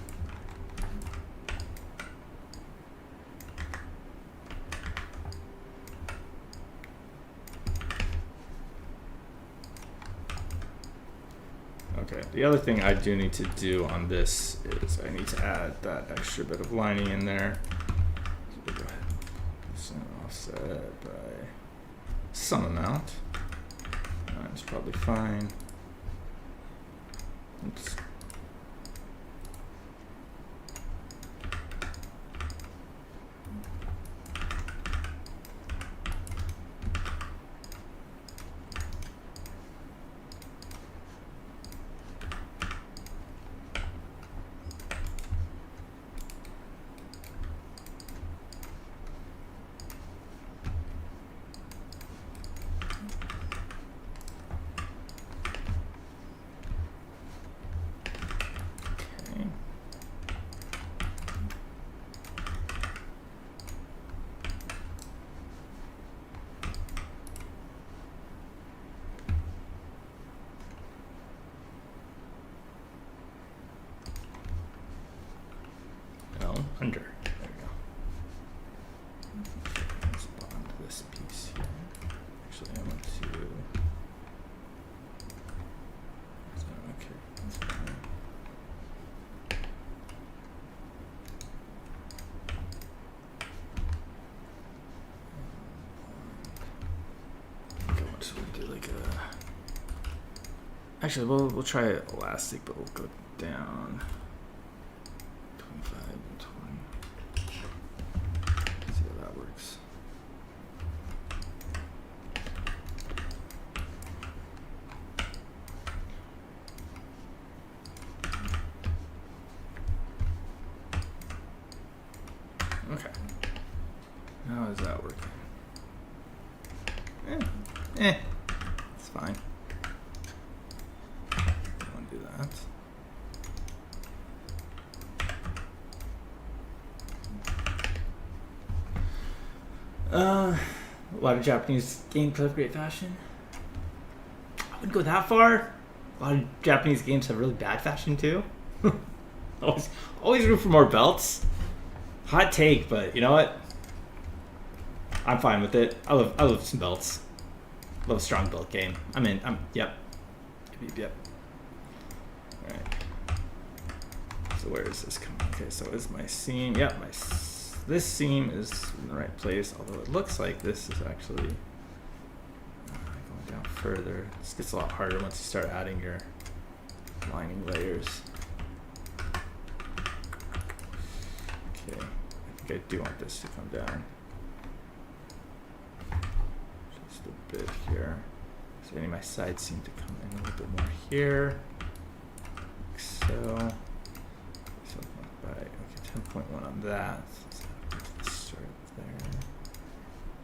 Okay, the other thing I do need to do on this is I need to add that extra bit of lining in there. So we'll go ahead and this offset by some amount. That's probably fine. Oops. Under. There we go. Let's bond this piece here. Actually, I want to. Okay, that's fine. Okay, so we'll do like a. Actually, we'll try elastic, but we'll go down. It's fine. Don't want to do that. A lot of Japanese games have great fashion. I wouldn't go that far. A lot of Japanese games have really bad fashion too. always room for more belts. Hot take, but you know what? I'm fine with it. I love some belts. Love a strong belt game. Yep. Yep. Alright. So where is this coming? Okay, so is my seam. Yep, this seam is in the right place, although it looks like this is actually going down further. This gets a lot harder once you start adding your lining layers. Okay, I think I do want this to come down. Just a bit here. So I need my side seam to come in a little bit more here. Like so. Okay, 10.1 on that. Let's start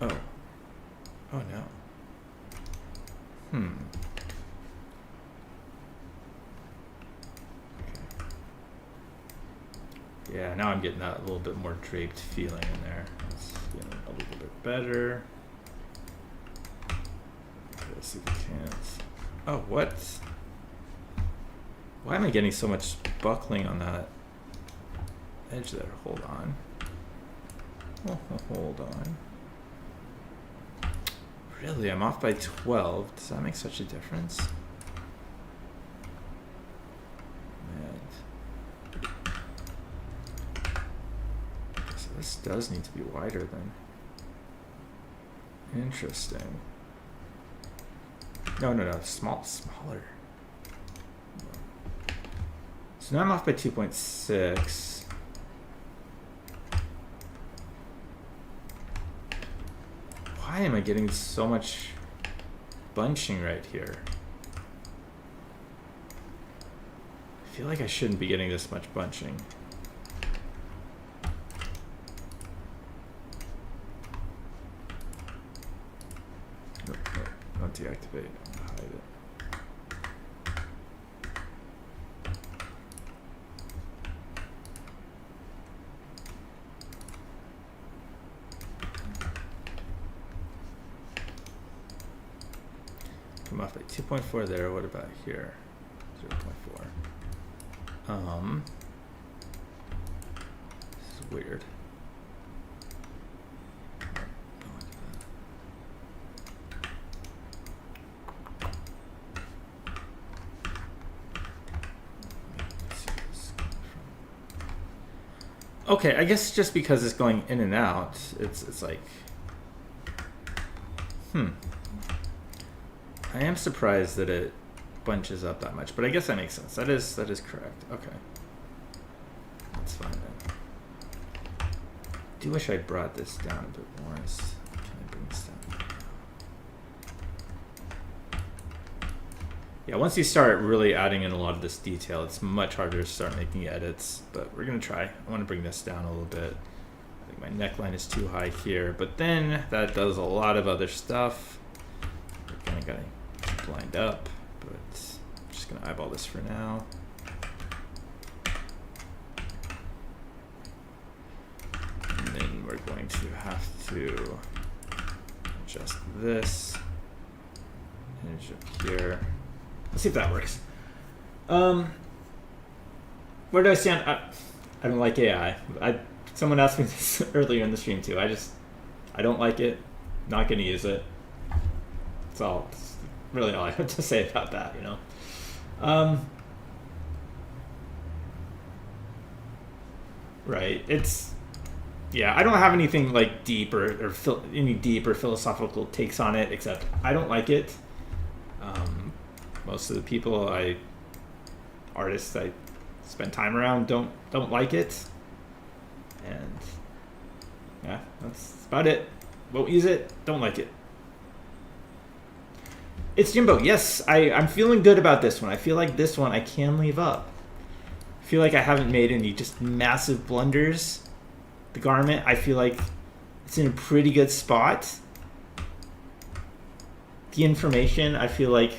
there. Oh no. Okay. Yeah, now I'm getting that little bit more draped feeling in there. It's getting a little bit better. Okay, let's see if we can't. Oh, what? Why am I getting so much buckling on that edge there? Hold on. Oh, hold on. Really? I'm off by 12. Does that make such a difference? Man. So this does need to be wider then. Interesting. No, smaller. So now I'm off by 2.6. Why am I getting so much bunching right here? I feel like I shouldn't be getting this much bunching. No, don't deactivate. I'm gonna hide it. I'm off by 2.4 there. What about here? 0.4. This is weird. Okay, I guess just because it's going in and out, it's like, I am surprised that it bunches up that much, but I guess that makes sense. That is correct. Okay, that's fine then. I do wish I brought this down a bit more. Can I bring this down? Yeah, once you start really adding in a lot of this detail, it's much harder to start making edits. But we're gonna try. I want to bring this down a little bit. I think my neckline is too high here, but then that does a lot of other stuff. We're kind of gonna lined up, but I'm just gonna eyeball this for now. And then we're going to have to adjust this hinge up here. Let's see if that works. Where do I stand? I don't like AI. Someone asked me this earlier in the stream too. I don't like it. Not gonna use it. That's all. Really all I have to say about that, you know. Right. Yeah, I don't have anything like deep or any deep or philosophical takes on it, except I don't like it. Most of the people artists I spend time around don't like it. And yeah, that's about it. Won't use it, don't like it. It's Jimbo. Yes, I'm feeling good about this one. I feel like this one I can leave up. I feel like I haven't made any just massive blunders. The garment, I feel like it's in a pretty good spot. the information, I feel like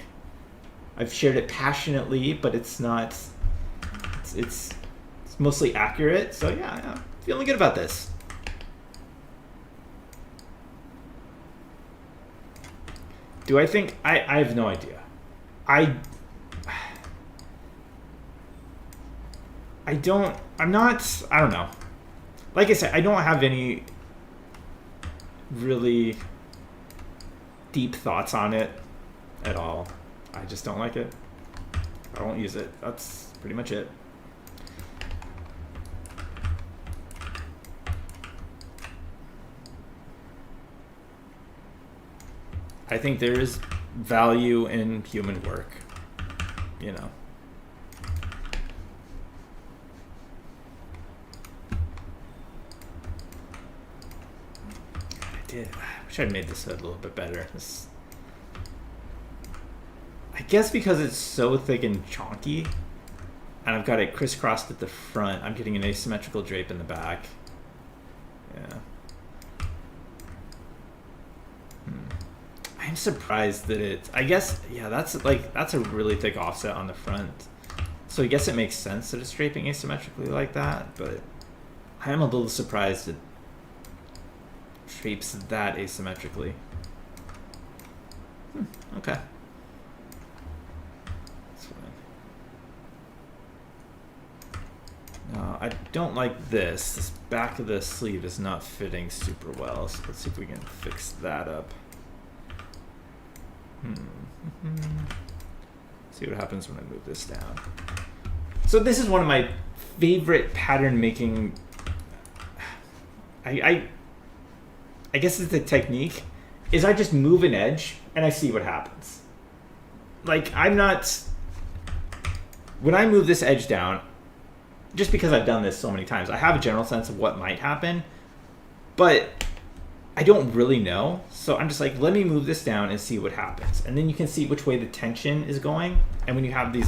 I've shared it passionately, but it's not. It's mostly accurate. So yeah, feeling good about this. Do I think I have no idea. I'm not, I don't know. Like I said, I don't have any really deep thoughts on it at all. I just don't like it. I won't use it. That's pretty much it. I think there is value in human work, you know. I wish I'd made this hood a little bit better. I guess because it's so thick and chonky, and I've got it crisscrossed at the front, I'm getting an asymmetrical drape in the back. Yeah. I'm surprised that it, I guess, yeah, that's a really thick offset on the front. So I guess it makes sense that it's draping asymmetrically like that, but I am a little surprised it drapes that asymmetrically. Okay. That's fine. No, I don't like this. This back of the sleeve is not fitting super well, so let's see if we can fix that up. See what happens when I move this down. So this is one of my favorite pattern making. I guess it's a technique. Is I just move an edge and I see what happens. Like I'm not. When I move this edge down, just because I've done this so many times, I have a general sense of what might happen, but I don't really know, so I'm just like, let me move this down and see what happens. And then you can see which way the tension is going. And when you have these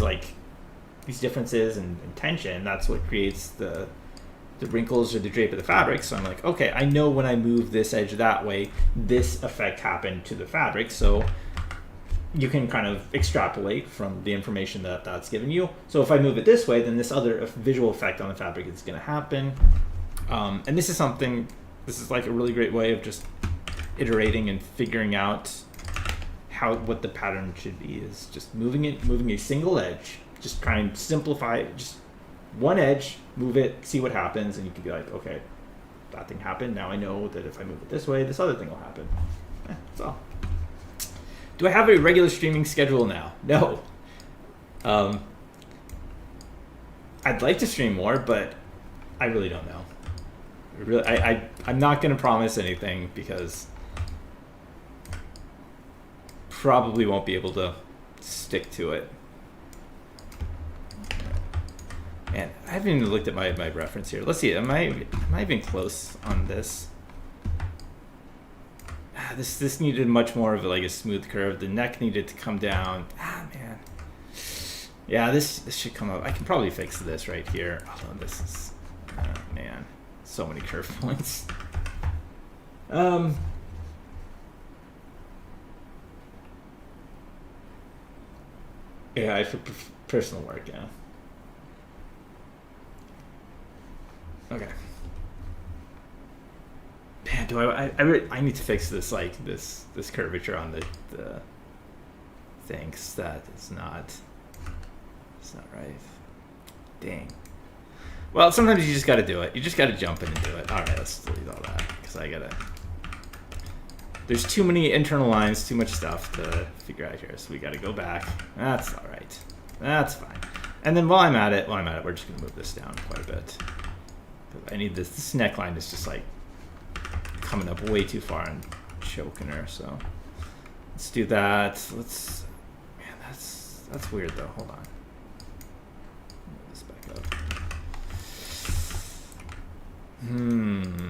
differences in tension, that's what creates the wrinkles or the drape of the fabric. So I'm like, okay, I know when I move this edge that way, this effect happened to the fabric. So you can kind of extrapolate from the information that that's given you. So if I move it this way, then this other visual effect on the fabric is going to happen. And this is like a really great way of just iterating and figuring out what the pattern should be, is just moving a single edge, just try and simplify it, just one edge, move it, see what happens, and you can be like, okay, that thing happened, now I know that if I move it this way, this other thing will happen. That's all. Do I have a regular streaming schedule now? No. I'd like to stream more, but I really don't know. I'm not going to promise anything because probably won't be able to stick to it. And I haven't even looked at my reference here. Let's see. Am I even close on this? This needed much more of a smooth curve. The neck needed to come down. Man. Yeah, this should come up. I can probably fix this right here. Although this is, man. So many curve points. Yeah, for personal work, yeah. Okay. Man, do I need to fix this this curvature on the things. That is not. It's not right. Dang. Well, sometimes you just got to do it. You just got to jump in and do it. All right, let's delete all that because there's too many internal lines, too much stuff to figure out here. So we got to go back. That's all right. That's fine. And then while I'm at it, we're just going to move this down quite a bit. I need this. This neckline is just coming up way too far and choking her. So let's do that. Man, that's weird though. Hold on. Move this back up.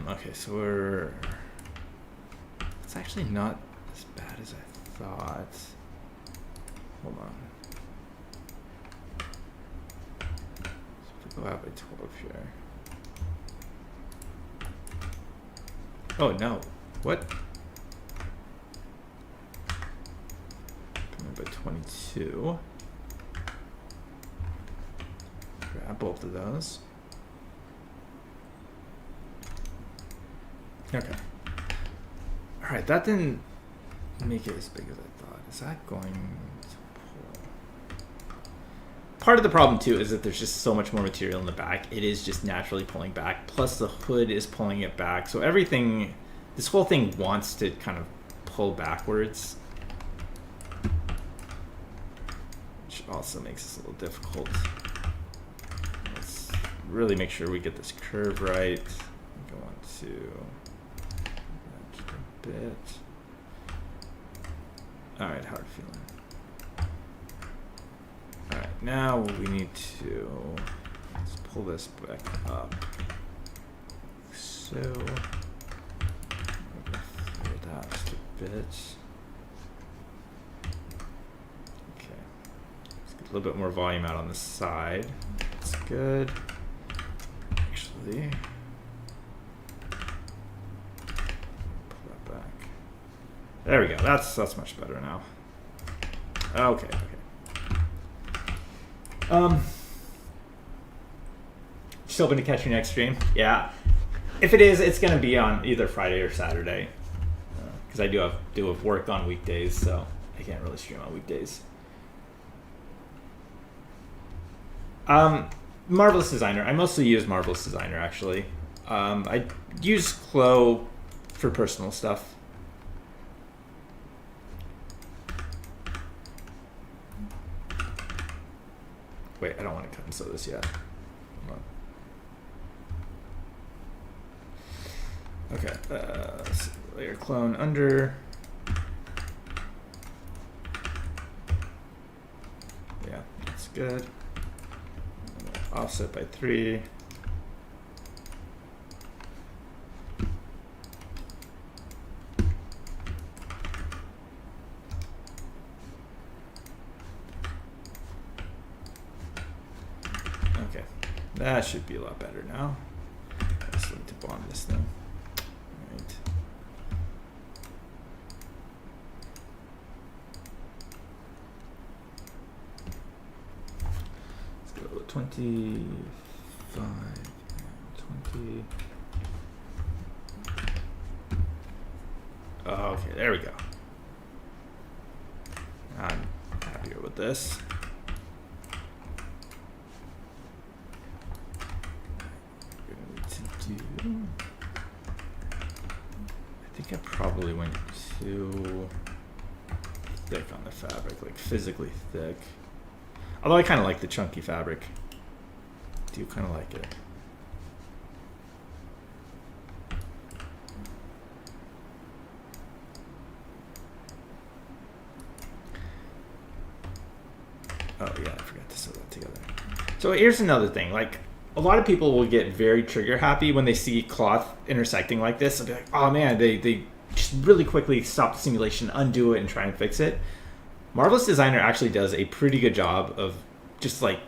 Okay, so it's actually not as bad as I thought. Hold on. So if we go out by 12 here. Oh no. What? 22. Grab both of those. Okay. All right, that didn't make it as big as I thought. Is that going to pull? Part of the problem too is that there's just so much more material in the back. It is just naturally pulling back. Plus the hood is pulling it back. So everything, this whole thing wants to kind of pull backwards. Which also makes this a little difficult. Let's really make sure we get this curve right. Go on to just a bit. All right, how are you feeling? All right, now we need to let's pull this back up. So clear that just a bit. Okay, let's get a little bit more volume out on the side. That's good. Actually, pull that back. There we go. That's much better now. Okay. Just hoping to catch your next stream. Yeah, if it is, it's gonna be on either Friday or Saturday, because I do have work on weekdays, so I can't really stream on weekdays. Marvelous Designer. I mostly use Marvelous Designer actually. I use Clo for personal stuff. Wait, I don't want to cut and sew this yet. Hold on. Okay, let's see. Layer clone under. Yeah, that's good. Offset by 3. Okay, that should be a lot better now. I just need to bond this thing. All right. Let's go 25 and 20. Okay, there we go. I'm happier with this. I think I probably went too thick on the fabric, like physically thick. Although I kind of like the chunky fabric. I do kind of like it. Oh yeah, I forgot to sew that together. So here's another thing, like a lot of people will get very trigger happy when they see cloth intersecting like this and be like, oh man, they just really quickly stop the simulation, undo it, and try and fix it. Marvelous Designer actually does a pretty good job of just like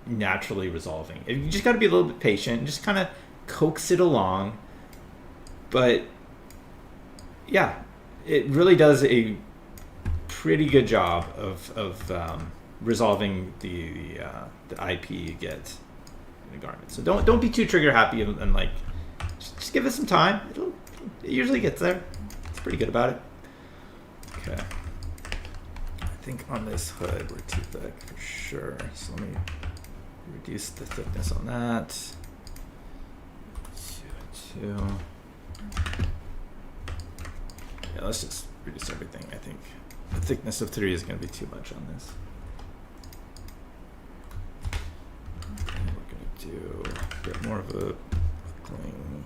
naturally resolving. You just got to be a little bit patient, just kind of coax it along. But yeah, it really does a pretty good job of resolving the IP you get in the garment. So don't be too trigger happy and like just give it some time. It usually gets there. It's pretty good about it. Okay. I think on this hood we're too thick for sure. So let me reduce the thickness on that. 2. Yeah, let's just reduce everything. I think the thickness of 3 is going to be too much on this. Do a bit more of a buckling.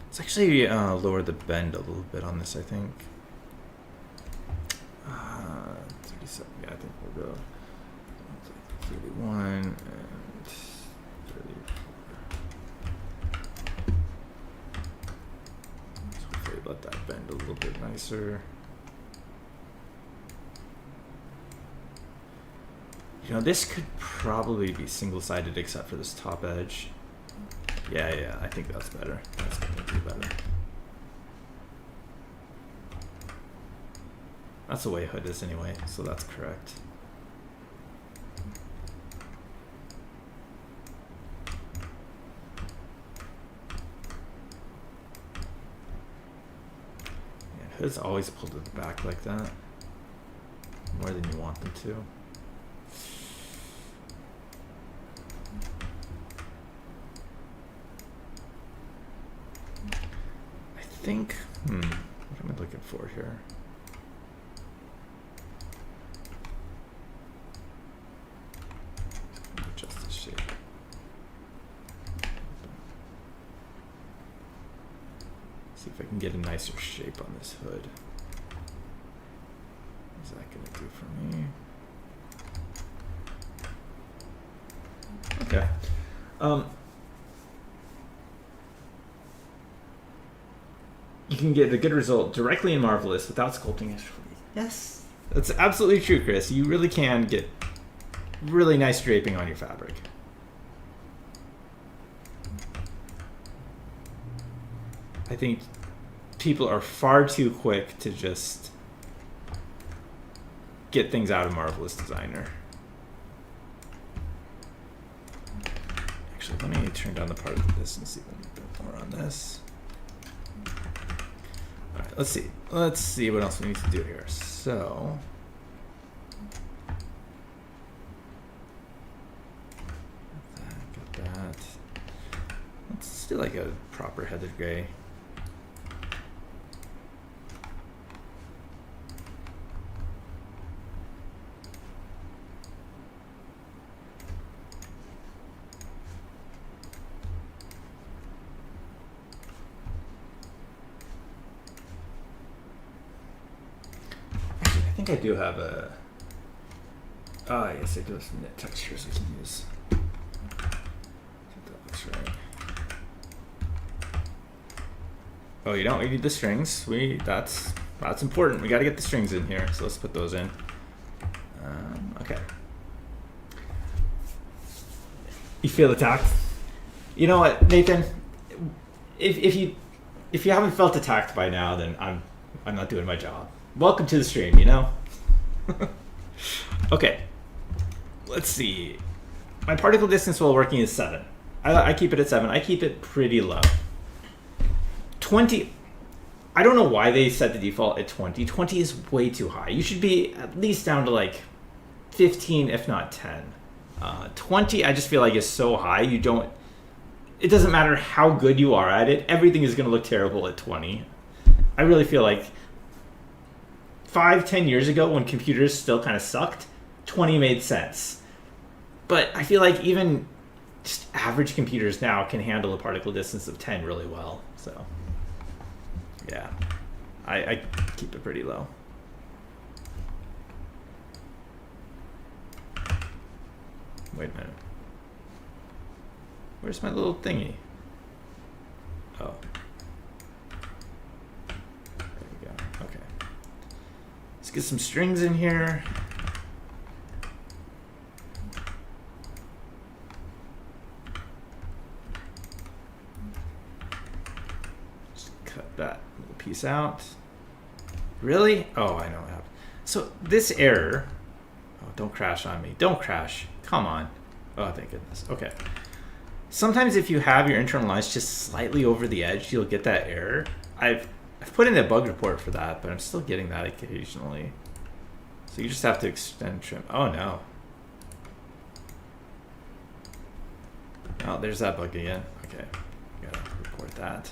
Let's actually lower the bend a little bit on this, I think. 37, yeah, I think we'll go 31 and 34. So hopefully let that bend a little bit nicer. You know, this could probably be single-sided except for this top edge. Yeah, I think that's better. That's going to be better. That's the way hood is anyway, so that's correct. Yeah, hoods always pull to the back like that. More than you want them to. I think, what am I looking for here? Adjust the shape. See if I can get a nicer shape on this hood. What's that gonna do for me? Okay. You can get a good result directly in Marvelous without sculpting it. Yes, that's absolutely true, Chris. You really can get really nice draping on your fabric. I think people are far too quick to just get things out of Marvelous Designer. Actually, let me turn down the part of this and see a bit more on this. All right, let's see. Let's see what else we need to do here. So, got that. Let's do like a proper headed gray. I think I do have a. Oh, yes, I do have some knit textures I can use. I think that looks right. Oh, you don't. We need the strings. That's important. We got to get the strings in here. So let's put those in. Okay. You feel attacked? You know what, Nathan? If you haven't felt attacked by now, then I'm not doing my job. Welcome to the stream, you know? Okay. Let's see. My particle distance while working is 7. I keep it at 7. I keep it pretty low. 20. I don't know why they set the default at 20. 20 is way too high. You should be at least down to like 15, if not 10. 20, I just feel like is so high. It doesn't matter how good you are at it. Everything is going to look terrible at 20. I really feel like 5-10 years ago, when computers still kind of sucked, 20 made sense. But I feel like even just average computers now can handle a particle distance of 10 really well. So, yeah, I keep it pretty low. Wait a minute. Where's my little thingy? Oh. There we go. Okay. Let's get some strings in here. Just cut that little piece out. Really? Oh, I know what happened. So this error. Oh, don't crash on me. Don't crash. Come on. Oh, thank goodness. Okay. Sometimes if you have your internal lines just slightly over the edge, you'll get that error. I've put in a bug report for that, but I'm still getting that occasionally. So you just have to extend trim. Oh no. Oh, there's that bug again. Okay. Gotta report that.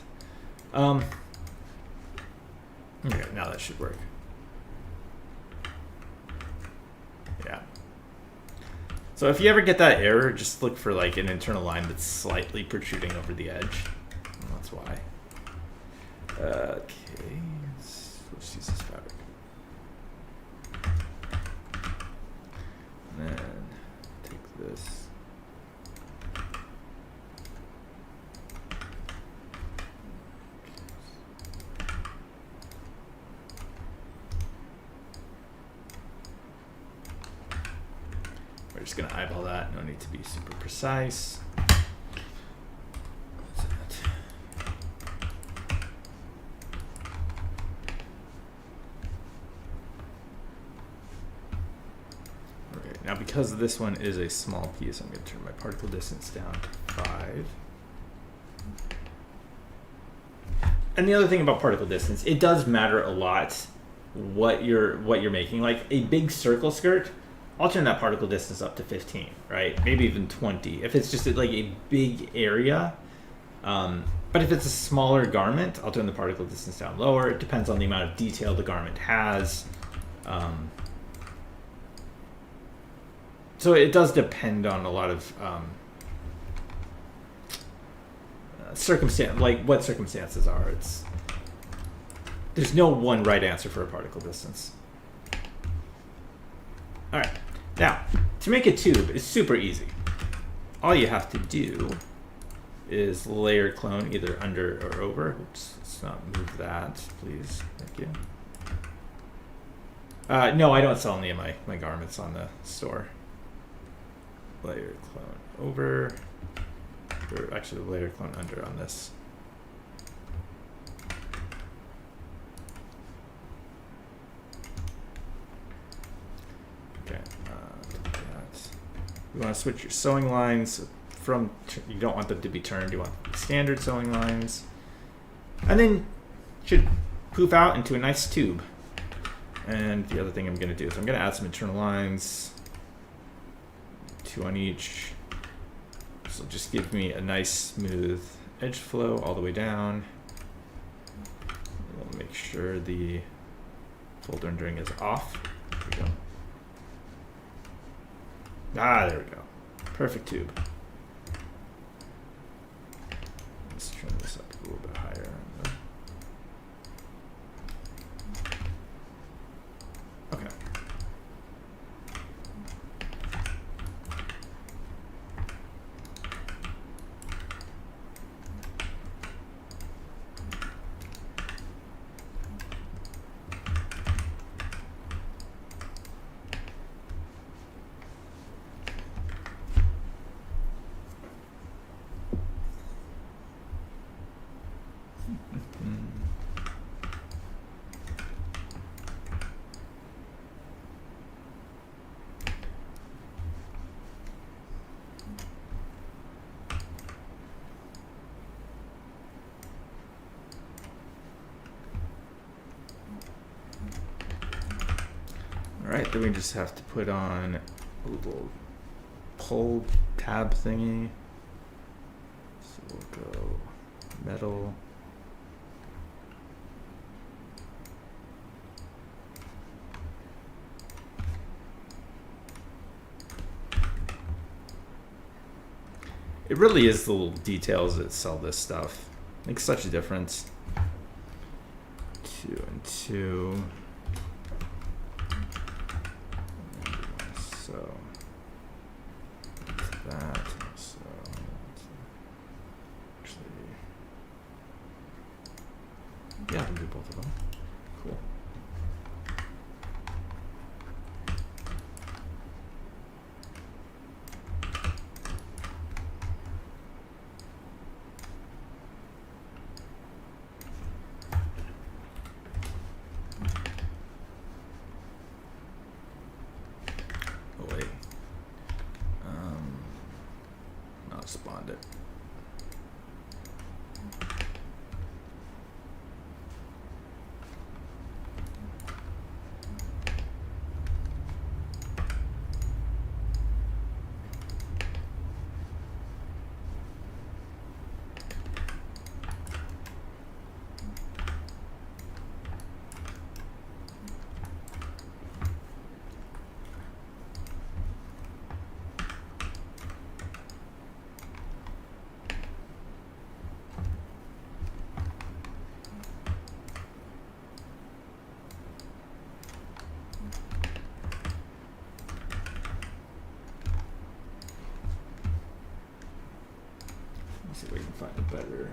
Okay, now that should work. Yeah. So if you ever get that error, just look for like an internal line that's slightly protruding over the edge. And that's why. Okay, let's use this fabric. And then take this. We're just gonna eyeball that. No need to be super precise. What's that? now because this one is a small piece, I'm going to turn my particle distance down to 5. And the other thing about particle distance, it does matter a lot what you're making. Like a big circle skirt, I'll turn that particle distance up to 15, right? Maybe even 20 if it's just like a big area. But if it's a smaller garment, I'll turn the particle distance down lower. It depends on the amount of detail the garment has. So it does depend on a lot of circumstance, like what circumstances are. There's no one right answer for a particle distance. All right, now to make a tube is super easy. All you have to do is layer clone either under or over. Oops, let's not move that, please. Thank you. No, I don't sell any of my garments on the store. Layer clone over, or actually layer clone under on this. Okay, you want to switch your sewing lines from, you don't want them to be turned, you want standard sewing lines. And then should poof out into a nice tube. And the other thing I'm going to do is I'm going to add some internal lines, 2 on each. So just give me a nice smooth edge flow all the way down. We'll make sure the fold rendering is off. There we go. There we go. Perfect tube. Let's turn this up a little bit higher. Okay. Alright, then we just have to put on a little pull tab thingy. So we'll go metal. It really is the little details that sell this stuff. Makes such a difference. 2 and 2. So that. So actually, yeah, I can do both of them. Cool. Spawned it. See if we can find a better.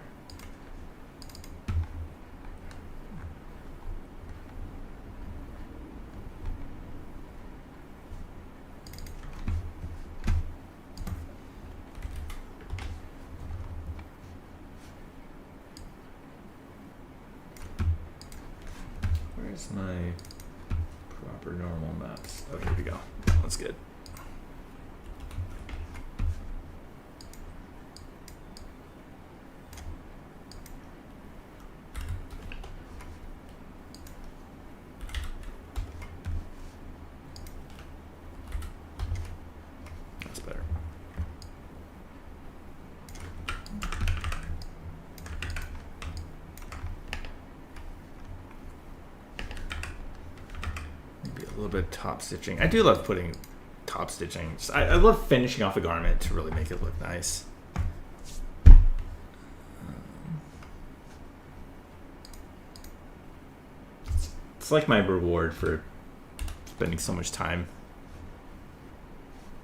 Where's my proper normal maps? Oh, here we go. That's good. little bit of top stitching. I do love putting top stitching. I love finishing off a garment to really make it look nice. It's like my reward for spending so much time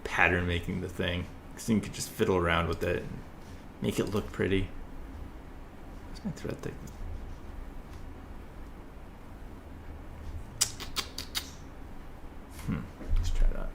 pattern making the thing, because you can just fiddle around with it and make it look pretty. Where's my thread thing? Let's try that.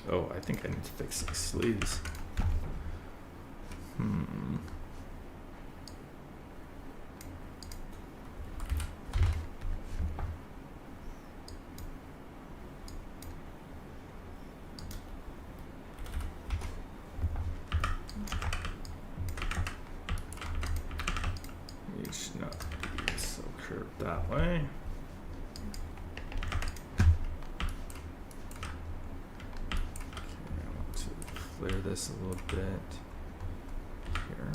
Oh, I think I need to fix these sleeves. It should not be so curved that way. Flare this a little bit here.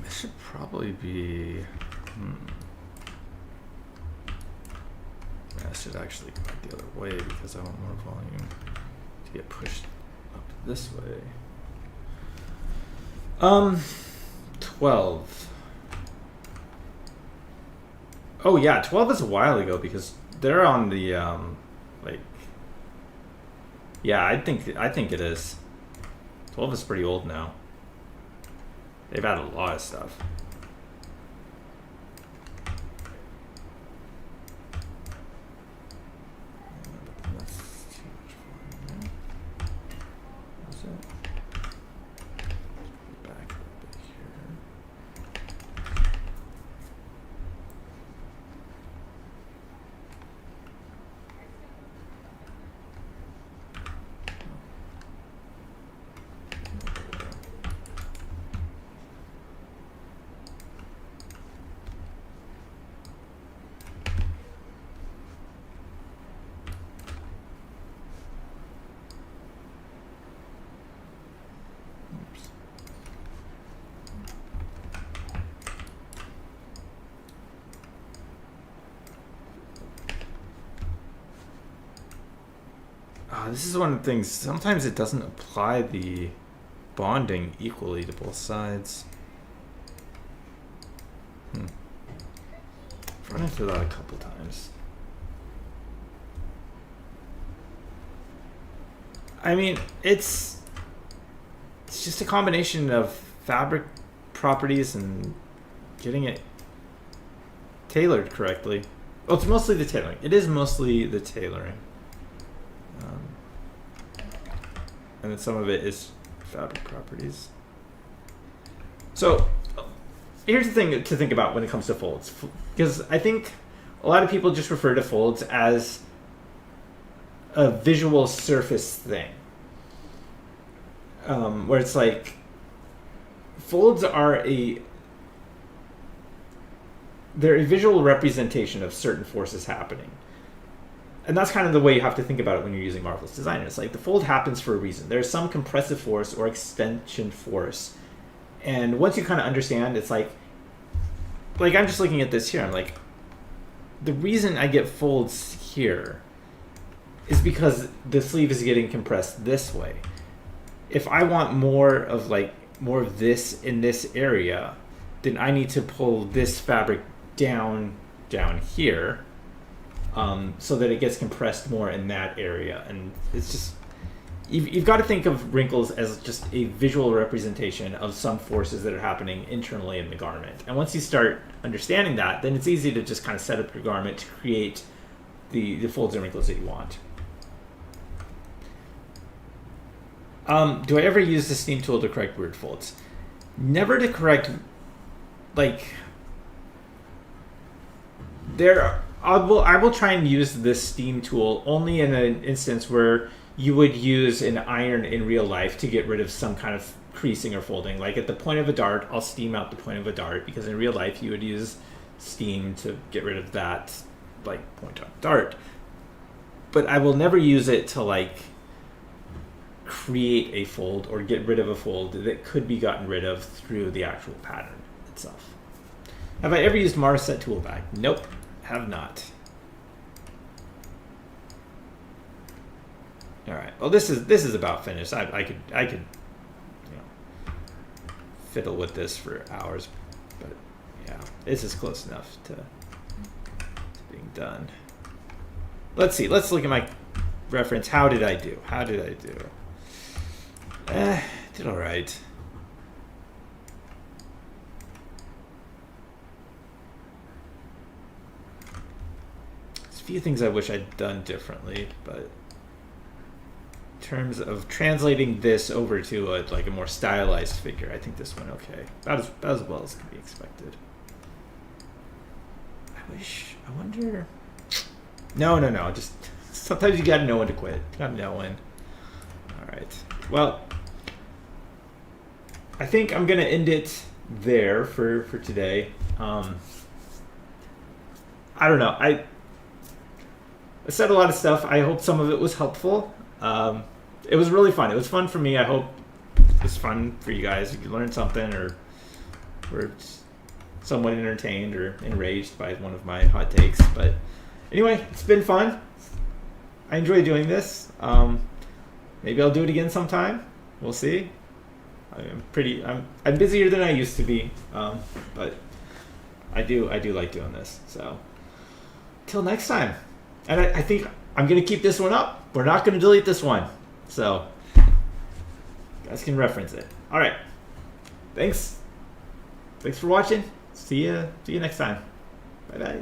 Should probably be. I should actually go out the other way because I want more volume to get pushed up this way. 12. Oh yeah, 12 is a while ago because they're on the like. Yeah, I think it is. 12 is pretty old now. They've added a lot of stuff. This is one of the things. Sometimes it doesn't apply the bonding equally to both sides. I've run into that a couple times. I mean, it's just a combination of fabric properties and getting it tailored correctly. Well, it's mostly the tailoring. It is mostly the tailoring. And then some of it is fabric properties. So here's the thing to think about when it comes to folds. Because I think a lot of people just refer to folds as a visual surface thing. Where it's like, folds are they're a visual representation of certain forces happening. And that's kind of the way you have to think about it when you're using Marvelous Designer. It's like the fold happens for a reason. There's some compressive force or extension force. And once you kind of understand, it's like I'm just looking at this here. I'm like, the reason I get folds here is because the sleeve is getting compressed this way. If I want more of this in this area, then I need to pull this fabric down here, so that it gets compressed more in that area. And it's just, you've got to think of wrinkles as just a visual representation of some forces that are happening internally in the garment. And once you start understanding that, then it's easy to just kind of set up your garment to create the folds and wrinkles that you want. Do I ever use the steam tool to correct weird folds? Never to correct, I will try and use this steam tool only in an instance where you would use an iron in real life to get rid of some kind of creasing or folding. Like at the point of a dart, I'll steam out the point of a dart, because in real life you would use steam to get rid of that point on dart. But I will never use it to create a fold or get rid of a fold that could be gotten rid of through the actual pattern itself. Have I ever used Marset tool bag? Nope, have not. All right. Well, this is about finished. I could fiddle with this for hours, but yeah, this is close enough to being done. Let's see. Let's look at my reference. How did I do? Did all right. There's a few things I wish I'd done differently, but in terms of translating this over to a more stylized figure, I think this went okay. About as well as could be expected. I wonder. No. Just sometimes you gotta know when to quit. You gotta know when. All right. Well, I think I'm gonna end it there for today. I don't know. I said a lot of stuff. I hope some of it was helpful. It was really fun. It was fun for me. I hope it was fun for you guys. You learned something or were somewhat entertained or enraged by one of my hot takes. But anyway, it's been fun. I enjoy doing this. Maybe I'll do it again sometime. We'll see. I'm busier than I used to be, but I do like doing this. So till next time. And I think I'm gonna keep this one up. We're not gonna delete this one, so you guys can reference it. All right. Thanks for watching. See you next time. Bye bye.